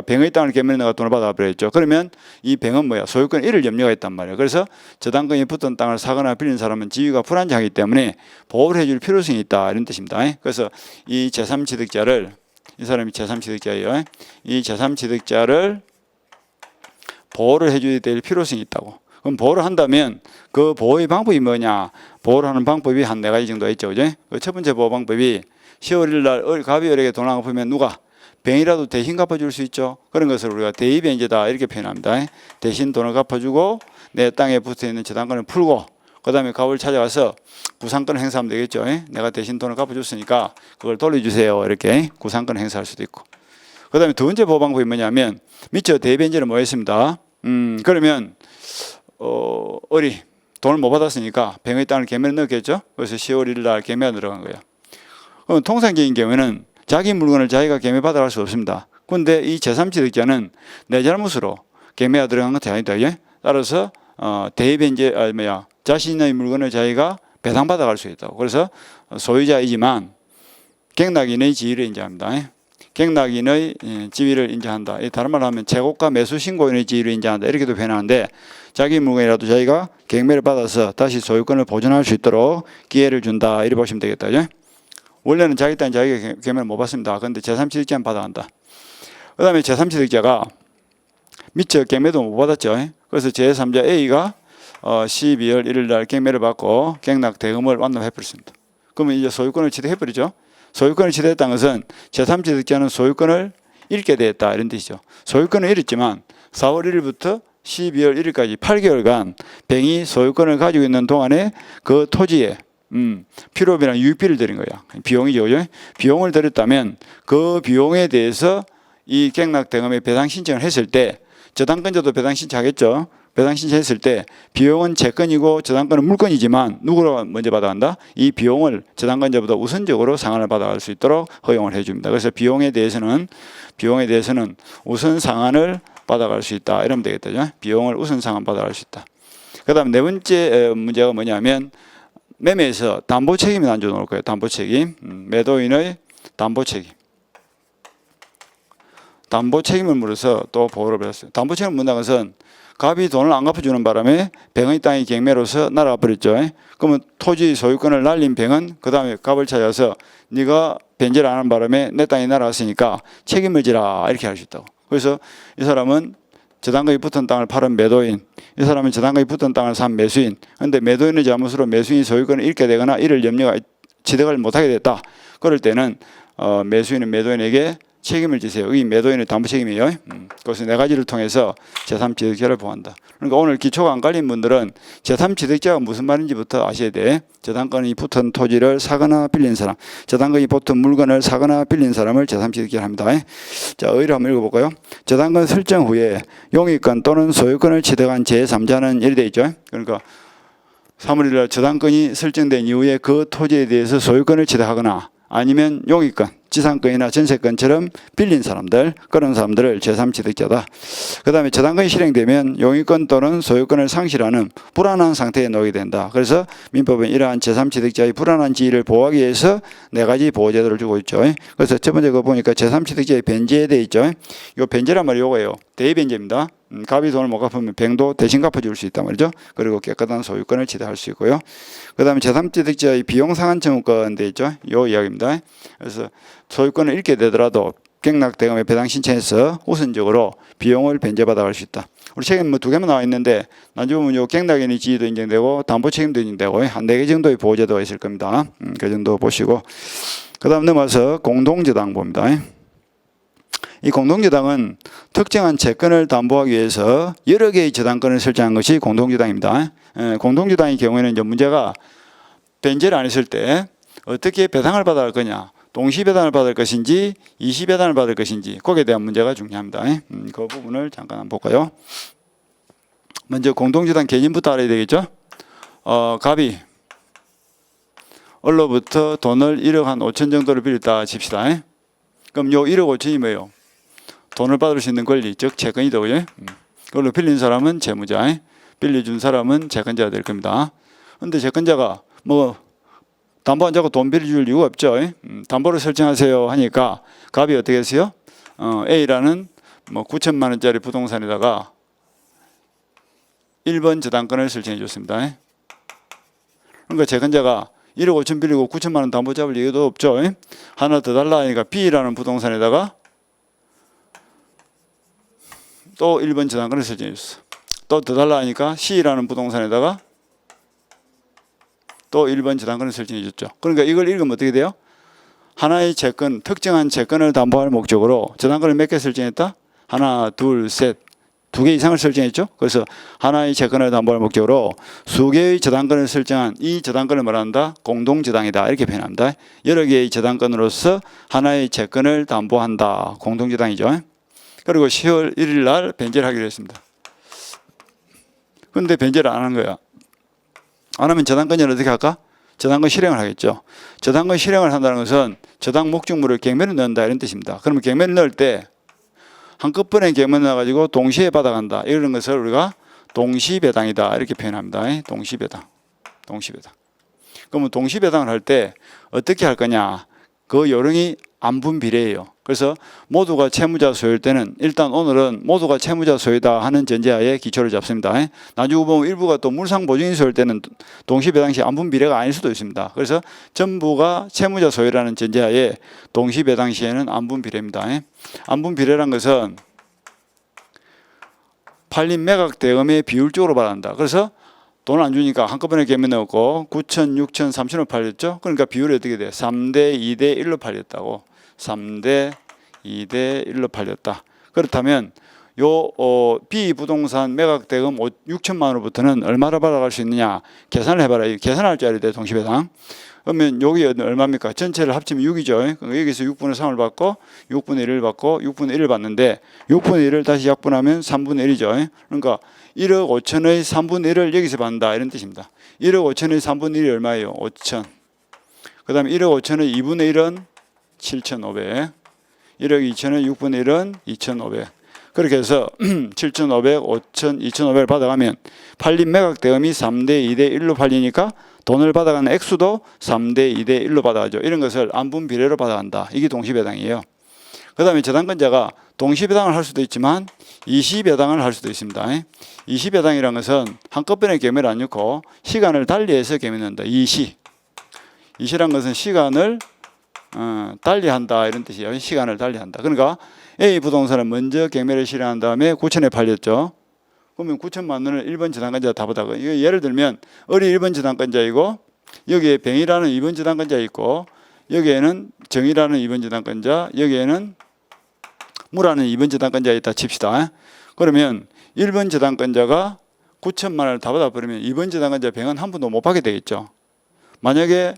병의 땅을 개매를 넣어 돈을 받아 갚으려겠죠. 그러면 이 병은 뭐야? 소유권 잃을 염려가 있단 말이에요. 그래서 저당권이 붙은 땅을 사거나 빌린 사람은 지위가 불안정하기 때문에 보호를 해줄 필요성이 있다 이런 뜻입니다. 그래서 이 제3취득자를 이 사람이 제3취득자예요. 이 제3취득자를 보호를 해줘야 될 필요성이 있다고. 그럼 보호를 한다면 그 보호의 방법이 뭐냐? 보호를 하는 방법이 한 4가지 정도 있죠. 그죠? 그 첫 번째 보호 방법이 10월 1일 날 갑이 을에게 돈 안 갚으면 누가? 병이라도 대신 갚아줄 수 있죠. 그런 것을 우리가 대의변제다 이렇게 표현합니다. 대신 돈을 갚아주고 내 땅에 붙어있는 저당권을 풀고 그 다음에 갑을 찾아가서 구상권을 행사하면 되겠죠. 내가 대신 돈을 갚아줬으니까 그걸 돌려주세요. 이렇게 구상권을 행사할 수도 있고. 그 다음에 두 번째 보호 방법이 뭐냐면 미처 대의변제를 뭐 했습니다. 그러면 을이 돈을 못 받았으니까 병의 땅을 개매를 넣었겠죠. 그래서 10월 1일 날 개매가 들어간 거예요. 통상적인 경우에는 자기 물건을 자기가 개매 받아갈 수 없습니다. 그런데 이 제3취득자는 내 잘못으로 개매가 들어간 것이 아니다. 따라서 대의변제 자신의 물건을 자기가 배상받아갈 수 있다고. 그래서 소유자이지만 갱락인의 지위를 인정합니다. 갱락인의 지위를 인정한다. 다른 말로 하면 재고가 매수 신고인의 지위를 인정한다. 이렇게도 표현하는데 자기 물건이라도 자기가 경매를 받아서 다시 소유권을 보존할 수 있도록 기회를 준다. 이렇게 보시면 되겠다. 원래는 자기 땅 자기가 경매를 못 받습니다. 그런데 제3취득자는 받아간다. 그 다음에 제3취득자가 미처 경매도 못 받았죠. 그래서 제3자 A가 12월 1일 날 경매를 받고 갱락 대금을 완납해버렸습니다. 그러면 이제 소유권을 취득해버리죠. 소유권을 취득했다는 것은 제3취득자는 소유권을 잃게 되었다 이런 뜻이죠. 소유권을 잃었지만 4월 1일부터 12월 1일까지 8개월간 병이 소유권을 가지고 있는 동안에 그 토지에 필요비나 유익비를 들인 거야. 비용이죠. 그죠? 비용을 들였다면 그 비용에 대해서 이 갱락 대금의 배상 신청을 했을 때 저당권자도 배상 신청하겠죠. 배상 신청했을 때 비용은 채권이고 저당권은 물건이지만 누구로 먼저 받아간다? 이 비용을 저당권자보다 우선적으로 상환을 받아갈 수 있도록 허용을 해줍니다. 그래서 비용에 대해서는 우선 상환을 받아갈 수 있다. 이러면 되겠죠. 비용을 우선 상환 받아갈 수 있다. 그 다음 네 번째 문제가 뭐냐면 매매에서 담보 책임이 남겨 놓을 거예요. 담보 책임. 매도인의 담보 책임. 담보 책임을 물어서 또 보호를 받았어요. 담보 책임을 묻는 것은 갑이 돈을 안 갚아주는 바람에 병의 땅이 경매로서 날아가 버렸죠. 그러면 토지 소유권을 날린 병은 그 다음에 갑을 찾아서 네가 변제를 안 하는 바람에 내 땅이 날아갔으니까 책임을 지라 이렇게 할 수 있다고. 그래서 이 사람은 저당권이 붙은 땅을 팔은 매도인, 이 사람은 저당권이 붙은 땅을 산 매수인. 그런데 매도인의 잘못으로 매수인이 소유권을 잃게 되거나 잃을 염려가 취득을 못하게 됐다. 그럴 때는 매수인은 매도인에게 책임을 지세요. 이 매도인의 담보 책임이에요. 그래서 네 가지를 통해서 제3취득자를 보호한다. 그러니까 오늘 기초가 안 깔린 분들은 제3취득자가 무슨 말인지부터 아셔야 돼. 저당권이 붙은 토지를 사거나 빌린 사람, 저당권이 붙은 물건을 사거나 빌린 사람을 제3취득자를 합니다. 자, 의의를 한번 읽어볼까요? 저당권 설정 후에 용익권 또는 소유권을 취득한 제3자는 이렇게 되어 있죠. 그러니까 3월 1일 저당권이 설정된 이후에 그 토지에 대해서 소유권을 취득하거나 아니면 용익권, 지상권이나 전세권처럼 빌린 사람들, 그런 사람들을 제3취득자다. 그 다음에 저당권이 실행되면 용의권 또는 소유권을 상실하는 불안한 상태에 놓이게 된다. 그래서 민법은 이러한 제3취득자의 불안한 지위를 보호하기 위해서 네 가지 보호제도를 주고 있죠. 그래서 첫 번째 거 보니까 제3취득자의 변제에 되어 있죠. 이 변제란 말이 요거예요. 대의변제입니다. 갑이 돈을 못 갚으면 병도 대신 갚아줄 수 있단 말이죠. 그리고 깨끗한 소유권을 취득할 수 있고요. 그 다음에 제3취득자의 비용 상환 청구권 돼 있죠. 요 이야기입니다. 그래서 소유권을 잃게 되더라도 경락대금에 배당 신청해서 우선적으로 비용을 변제받아갈 수 있다. 우리 책임 뭐 두 개만 나와 있는데 나중에 보면 요 경락인의 지위도 인정되고 담보 책임도 인정되고 한 4개 정도의 보호제도가 있을 겁니다. 그 정도 보시고 그 다음 넘어서 공동저당 봅니다. 이 공동저당은 특정한 채권을 담보하기 위해서 여러 개의 저당권을 설정한 것이 공동저당입니다. 공동저당의 경우에는 이제 문제가 변제를 안 했을 때 어떻게 배당을 받아갈 거냐, 동시 배당을 받을 것인지 이시 배당을 받을 것인지 거기에 대한 문제가 중요합니다. 그 부분을 잠깐 한번 볼까요? 먼저 공동저당 개념부터 알아야 되겠죠. 갑이 얼로부터 돈을 1억 한 5천 정도를 빌렸다 칩시다. 그럼 요 1억 5천이 뭐예요? 돈을 받을 수 있는 권리, 즉 채권이더고요. 그걸로 빌린 사람은 채무자, 빌려준 사람은 채권자가 될 겁니다. 그런데 채권자가 뭐 담보 안 잡고 돈 빌려줄 이유가 없죠. 담보를 설정하세요 하니까 갑이 어떻게 했어요? A라는 뭐 9천만 원짜리 부동산에다가 1번 저당권을 설정해 줬습니다. 그러니까 채권자가 1억 5천 빌리고 9천만 원 담보 잡을 이유도 없죠. 하나 더 달라 하니까 B라는 부동산에다가 또 1번 저당권을 설정해 줬어. 또 더 달라 하니까 C라는 부동산에다가 또 1번 저당권을 설정해 줬죠. 그러니까 이걸 읽으면 어떻게 돼요? 하나의 채권, 특정한 채권을 담보할 목적으로 저당권을 몇 개 설정했다? 하나, 둘, 셋, 2개 이상을 설정했죠. 그래서 하나의 채권을 담보할 목적으로 수개의 저당권을 설정한 이 저당권을 말한다? 공동저당이다. 이렇게 표현합니다. 여러 개의 저당권으로서 하나의 채권을 담보한다. 공동저당이죠. 그리고 10월 1일 날 변제를 하기로 했습니다. 그런데 변제를 안 한 거야. 안 하면 저당권자는 어떻게 할까? 저당권 실행을 하겠죠. 저당권 실행을 한다는 것은 저당 목적물을 경매를 넣는다 이런 뜻입니다. 그러면 경매를 넣을 때 한꺼번에 경매를 넣어가지고 동시에 받아간다 이런 것을 우리가 동시배당이다 이렇게 표현합니다. 동시배당. 그러면 동시배당을 할 때 어떻게 할 거냐? 그 요령이 안분비례예요. 그래서 모두가 채무자 소유일 때는 일단 오늘은 모두가 채무자 소유다 하는 전제하에 기초를 잡습니다. 나중에 보면 일부가 또 물상보증인 소유일 때는 동시배당 시 안분비례가 아닐 수도 있습니다. 그래서 전부가 채무자 소유라는 전제하에 동시배당 시에는 안분비례입니다. 안분비례란 것은 팔린 매각 대금의 비율적으로 말한다. 그래서 돈을 안 주니까 한꺼번에 경매 넣었고 9천, 6천, 3천을 팔렸죠. 그러니까 비율이 어떻게 돼? 3대 2대 1로 팔렸다고. 3대 2대 1로 팔렸다. 그렇다면 요 B 부동산 매각 대금 6천만 원으로부터는 얼마를 받아갈 수 있느냐? 계산을 해봐라. 계산할 줄 알아야 돼. 동시배당. 그러면 여기 얼마입니까? 전체를 합치면 6이죠. 여기서 6분의 3을 받고 6분의 1을 받고 6분의 1을 받는데 6분의 1을 다시 약분하면 3분의 1이죠. 그러니까 1억 5천의 3분의 1을 여기서 받는다 이런 뜻입니다. 1억 5천의 3분의 1이 얼마예요? 5천. 그 다음에 1억 5천의 2분의 1은 7,500. 1억 2천의 6분의 1은 2,500. 그렇게 해서 7,500, 5천, 2,500을 받아가면 팔린 매각 대금이 3대 2대 1로 팔리니까 돈을 받아가는 액수도 3대 2대 1로 받아가죠. 이런 것을 안분비례로 받아간다. 이게 동시배당이에요. 그 다음에 저당권자가 동시배당을 할 수도 있지만 이시배당을 할 수도 있습니다. 이시배당이라는 것은 한꺼번에 경매를 안 넣고 시간을 달리해서 경매 넣는다. 이시란 것은 시간을 달리한다 이런 뜻이에요. 시간을 달리한다. 그러니까 A 부동산은 먼저 경매를 실행한 다음에 9천에 팔렸죠. 그러면 9천만 원을 1번 저당권자가 다 받아가. 이거 예를 들면 어리 1번 저당권자이고 여기에 병이라는 2번 저당권자 있고 여기에는 정이라는 2번 저당권자, 여기에는 무라는 2번 저당권자 있다 칩시다. 그러면 1번 저당권자가 9천만 원을 다 받아버리면 2번 저당권자 병은 한 푼도 못 받게 되겠죠. 만약에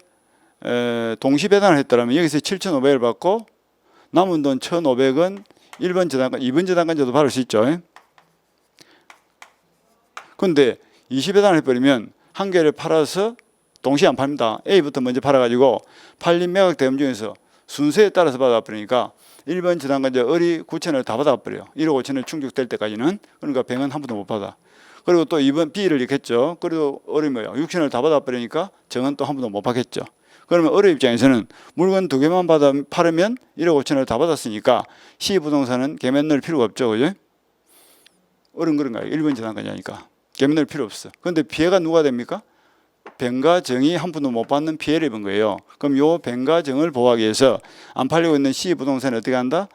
동시배당을 했더라면 여기서 7,500을 받고 남은 돈 1,500은 1번 저당권, 2번 저당권자도 받을 수 있죠. 그런데 20배당을 해버리면 한 개를 팔아서 동시에 안 팝니다. A부터 먼저 팔아가지고 팔린 매각 대금 중에서 순서에 따라서 받아버리니까 1번 저당권자 을이 9천을 다 받아버려요. 1억 5천을 충족될 때까지는. 그러니까 병은 한 푼도 못 받아. 그리고 또 2번 B를 넣겠죠. 그리고 을이 뭐예요? 6천을 다 받아버리니까 정은 또 한 푼도 못 받겠죠. 그러면 을의 입장에서는 물건 2개만 팔으면 1억 5천을 다 받았으니까 시부동산은 계면 넣을 필요가 없죠. 그죠? 을은 그런가요? 1번 저당권자니까 계면 넣을 필요 없어. 그런데 피해가 누가 됩니까? 병과 정이 한 푼도 못 받는 피해를 입은 거예요. 그럼 요 병과 정을 보호하기 위해서 안 팔리고 있는 시부동산을 어떻게 한다?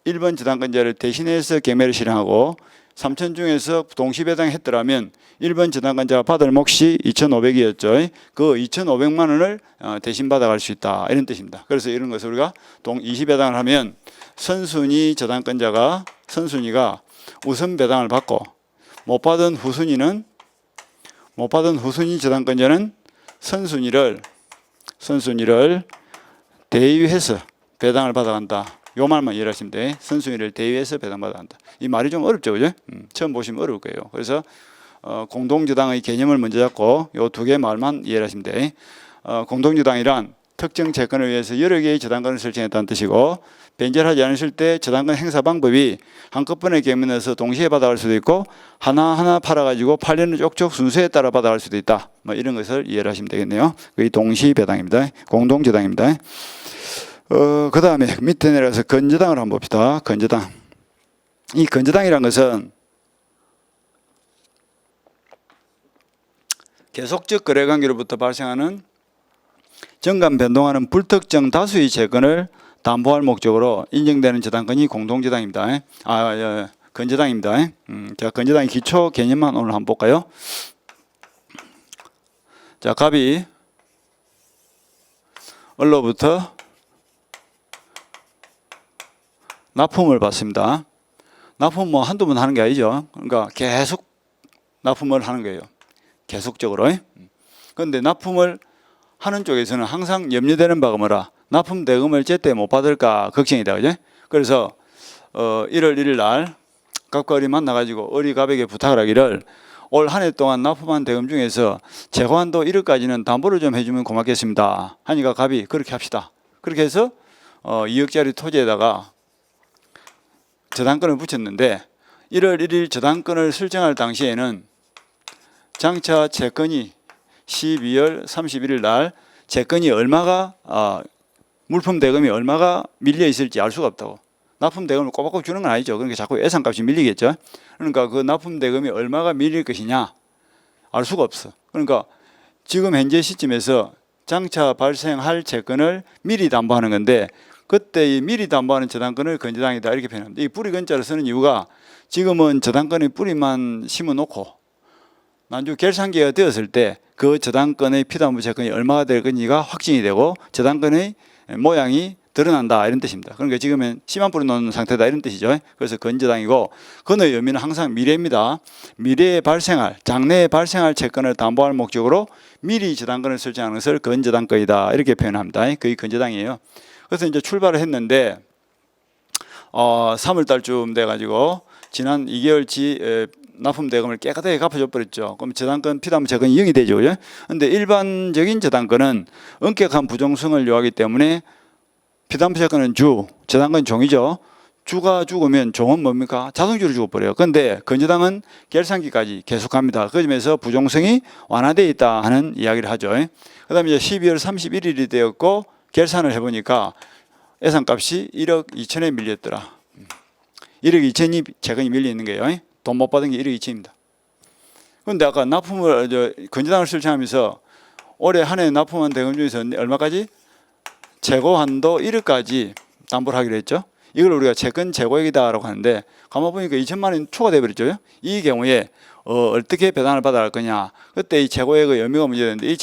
1번 저당권자를 대신해서 경매를 실행하고 3천 중에서 동시배당했더라면 1번 저당권자가 받을 몫이 2,500이었죠. 그 2,500만 원을 대신 받아갈 수 있다. 이런 뜻입니다. 그래서 이런 것을 우리가 동시배당을 하면 선순위가 우선 배당을 받고 못 받은 후순위 저당권자는 선순위를 대위해서 배당을 받아간다. 요 말만 이해를 하시면 돼. 선순위를 대위해서 배당받아간다. 이 말이 좀 어렵죠, 그죠? 처음 보시면 어려울 거예요. 그래서 공동저당의 개념을 먼저 잡고 요 2개 말만 이해를 하시면 돼. 공동저당이란 특정 채권을 위해서 여러 개의 저당권을 설정했다는 뜻이고, 변제하지 않으실 때 저당권 행사 방법이 한꺼번에 경매에서 동시에 받아갈 수도 있고 하나하나 팔아가지고 팔리는 쪽쪽 순서에 따라 받아갈 수도 있다. 뭐 이런 것을 이해를 하시면 되겠네요. 그게 동시배당입니다. 공동저당입니다. 그 다음에 밑에 내려가서 건저당을 한번 봅시다. 건저당. 이 건저당이라는 것은 계속적 거래관계로부터 발생하는 정간 변동하는 불특정 다수의 채권을 담보할 목적으로 인정되는 저당권이 공동저당입니다. 건저당입니다. 자, 건저당의 기초 개념만 오늘 한번 볼까요? 자, 갑이 을로부터 납품을 받습니다. 납품 뭐 한두 번 하는 게 아니죠. 그러니까 계속 납품을 하는 거예요. 계속적으로. 그런데 납품을 하는 쪽에서는 항상 염려되는 바가 뭐라? 납품 대금을 제때 못 받을까 걱정이다. 그죠? 그래서 1월 1일 날 갑과 을이 만나가지고 을이 갑에게 부탁을 하기를 올 한 해 동안 납품한 대금 중에서 재고한도 1억까지는 담보를 좀 해주면 고맙겠습니다. 하니까 갑이 그렇게 합시다. 그렇게 해서 2억짜리 토지에다가 저당권을 붙였는데 1월 1일 저당권을 설정할 당시에는 장차 채권이 12월 31일 날 채권이 얼마가 물품 대금이 얼마가 밀려 있을지 알 수가 없다고. 납품 대금을 꼬박꼬박 주는 건 아니죠. 그러니까 자꾸 예산값이 밀리겠죠. 그러니까 그 납품 대금이 얼마가 밀릴 것이냐 알 수가 없어. 그러니까 지금 현재 시점에서 장차 발생할 채권을 미리 담보하는 건데 그때 이 미리 담보하는 저당권을 건저당이다 이렇게 표현합니다. 이 뿌리 건자를 쓰는 이유가 지금은 저당권의 뿌리만 심어놓고 나중에 결산기가 되었을 때 그 저당권의 피담보 채권이 얼마가 될 건지가 확정이 되고 저당권의 모양이 드러난다 이런 뜻입니다. 그러니까 지금은 심한 뿌리 놓는 상태다 이런 뜻이죠. 그래서 건저당이고 건의 의미는 항상 미래입니다. 미래에 발생할 장래에 발생할 채권을 담보할 목적으로 미리 저당권을 설정하는 것을 건저당권이다 이렇게 표현합니다. 그게 건저당이에요. 그래서 이제 출발을 했는데 3월 달쯤 돼가지고 지난 2개월치 납품 대금을 깨끗하게 갚아줘 버렸죠. 그럼 저당권 피담보 채권이 0이 되죠. 그런데 일반적인 저당권은 엄격한 부정성을 요하기 때문에 피담보 채권은 저당권 종이죠. 주가 죽으면 종은 뭡니까? 자동적으로 죽어버려요. 그런데 건저당은 결산기까지 계속합니다. 그 점에서 부정성이 완화되어 있다 하는 이야기를 하죠. 그 다음에 이제 12월 31일이 되었고 결산을 해보니까 예산값이 1억 2천에 밀렸더라. 1억 2천이 채권이 밀려 있는 거예요. 돈 못 받은 게 1억 2천입니다. 그런데 아까 건저당을 설정하면서 올해 한 해 납품한 대금 중에서 얼마까지? 재고 한도 1억까지 담보를 하기로 했죠. 이걸 우리가 채권 재고액이다라고 하는데 가만 보니까 2천만 원이 초과돼 버렸죠. 이 경우에 어떻게 배당을 받아갈 거냐? 그때 이 재고액의 의미가 문제되는데 이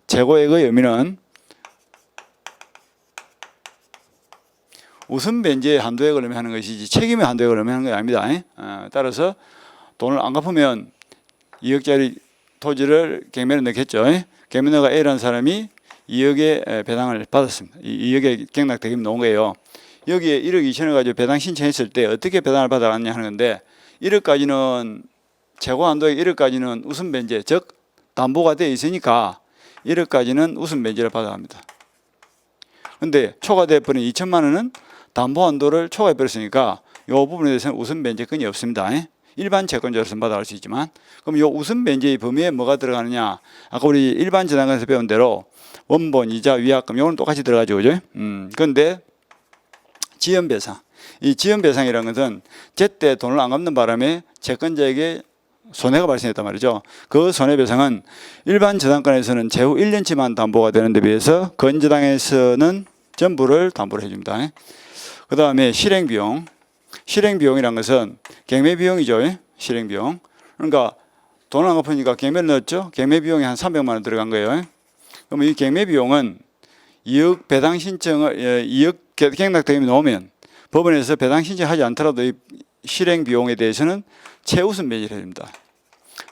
재고액의 의미는 우선 변제의 한도액을 의미하는 것이지 책임의 한도액을 의미하는 게 아닙니다. 따라서 돈을 안 갚으면 2억짜리 토지를 경매에 넣겠죠. 경매너가 A라는 사람이 2억의 배당을 받았습니다. 2억의 경락 대금이 나온 거예요. 여기에 1억 2천을 가지고 배당 신청했을 때 어떻게 배당을 받아갔냐 하는 건데 1억까지는 재고 한도액 1억까지는 우선 변제 즉 담보가 되어 있으니까 1억까지는 우선 변제를 받아갑니다. 근데 초과돼 버린 2천만 원은 담보 한도를 초과해 버렸으니까 이 부분에 대해서는 우선 변제권이 없습니다. 일반 채권자로서는 받아갈 수 있지만 그럼 이 우선 변제의 범위에 뭐가 들어가느냐? 아까 우리 일반 저당권에서 배운 대로 원본, 이자, 위약금 이거는 똑같이 들어가죠, 그죠? 그런데 지연배상, 이 지연배상이라는 것은 제때 돈을 안 갚는 바람에 채권자에게 손해가 발생했단 말이죠. 그 손해배상은 일반 저당권에서는 제후 1년치만 담보가 되는 데 비해서 건저당에서는 전부를 담보를 해줍니다. 그 다음에 실행비용. 실행비용이라는 것은 경매비용이죠. 실행비용. 그러니까 돈을 안 갚으니까 경매를 넣었죠. 경매비용이 한 300만 원 들어간 거예요. 그러면 이 경매비용은 2억 배당 신청을 2억 갱락대금이 나오면 법원에서 배당 신청하지 않더라도 이 실행비용에 대해서는 최우선 변제를 해줍니다.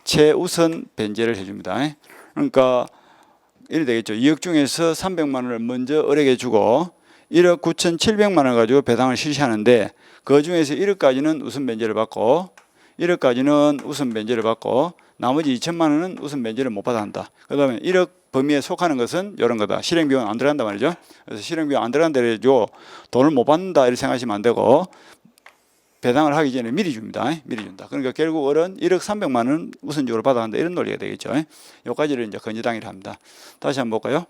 최우선 변제를 해줍니다. 그러니까 이래 되겠죠. 2억 중에서 300만 원을 먼저 을에게 주고 1억 9,700만 원 가지고 배당을 실시하는데 그 중에서 1억까지는 우선 변제를 받고 1억까지는 우선 변제를 받고 나머지 2천만 원은 우선 변제를 못 받아 한다. 그다음에 1억 범위에 속하는 것은 이런 거다. 실행비용 안 들어간다 말이죠. 그래서 실행비용 안 들어간다 해가지고 돈을 못 받는다 이렇게 생각하시면 안 되고 배당을 하기 전에 미리 줍니다. 미리 준다. 그러니까 결국 을은 1억 300만 원 우선적으로 받아간다 이런 논리가 되겠죠. 여기까지를 이제 건저당이라 합니다. 다시 한번 볼까요?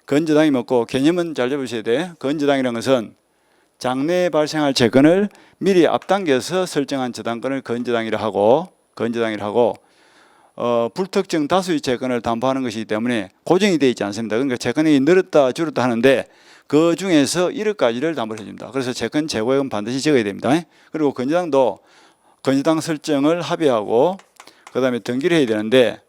건저당이 뭐고 개념은 잘 잡으셔야 돼. 건저당이라는 것은 장래에 발생할 채권을 미리 앞당겨서 설정한 저당권을 건저당이라 하고 불특정 다수의 채권을 담보하는 것이기 때문에 고정이 되어 있지 않습니다. 그러니까 채권이 늘었다 줄었다 하는데 그 중에서 1억까지를 담보를 해줍니다. 그래서 채권 재고액은 반드시 적어야 됩니다. 그리고 건저당도 건저당 설정을 합의하고 그 다음에 등기를 해야 되는데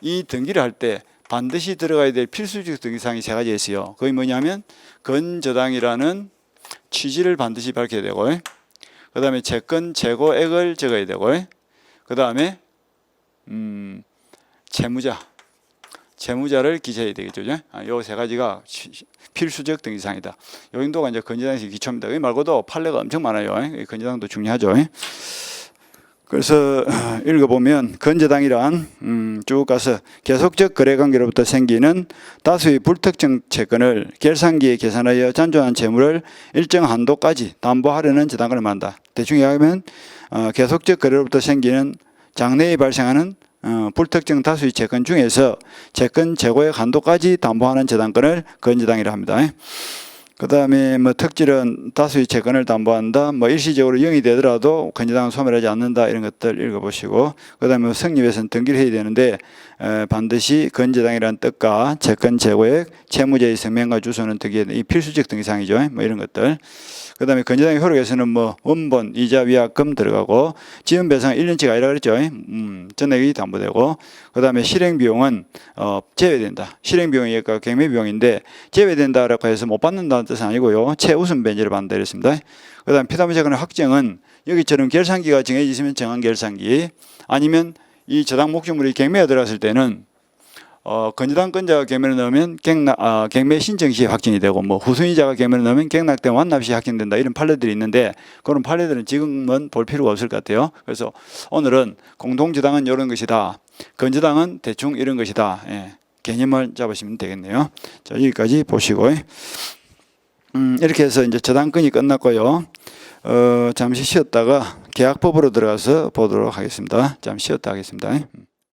이 등기를 할 때 반드시 들어가야 될 필수적 등기사항이 세 가지 있어요. 그게 뭐냐면 건저당이라는 취지를 반드시 밝혀야 되고 그 다음에 채권 재고액을 적어야 되고 그 다음에 채무자를 기재해야 되겠죠. 요 세 가지가 필수적 등기사항이다. 요 정도가 이제 건저당에서 기초입니다. 이 말고도 판례가 엄청 많아요. 건저당도 중요하죠. 그래서 읽어보면 건저당이란 쭉 가서 계속적 거래관계로부터 생기는 다수의 불특정 채권을 결산기에 계산하여 잔존한 채무를 일정 한도까지 담보하려는 저당권을 말한다. 대충 이야기하면 계속적 거래로부터 생기는 장래에 발생하는 불특정 다수의 채권 중에서 채권 재고액 한도까지 담보하는 저당권을 건저당이라 합니다. 그 다음에 뭐 특질은 다수의 채권을 담보한다. 뭐 일시적으로 0이 되더라도 건저당은 소멸하지 않는다. 이런 것들 읽어보시고 그 다음에 성립에서는 등기를 해야 되는데 반드시 건저당이라는 뜻과 채권 재고액, 채무자의 성명과 주소는 등기해야 이 필수적 등기사항이죠. 뭐 이런 것들. 그 다음에 건저당의 효력에서는 뭐 원본, 이자, 위약금 들어가고 지연배상 1년치가 아니라 그랬죠. 전액이 담보되고 그 다음에 실행비용은 제외된다. 실행비용이 경매비용인데 제외된다라고 해서 못 받는다는 뜻은 아니고요. 최우선 변제를 받는다 이랬습니다. 그 다음에 피담보 채권의 확정은 여기처럼 결산기가 정해져 있으면 정한 결산기 아니면 이 저당 목적물이 경매에 들어갔을 때는 건저당권자가 경매를 넣으면 경매 신청 시에 확정이 되고 뭐 후순위자가 경매를 넣으면 갱락 때 완납 시에 확정된다 이런 판례들이 있는데 그런 판례들은 지금은 볼 필요가 없을 것 같아요. 그래서 오늘은 공동저당은 이런 것이다. 건저당은 대충 이런 것이다. 개념을 잡으시면 되겠네요. 자, 여기까지 보시고 이렇게 해서 이제 저당권이 끝났고요. 잠시 쉬었다가 계약법으로 들어가서 보도록 하겠습니다. 잠시 쉬었다 하겠습니다.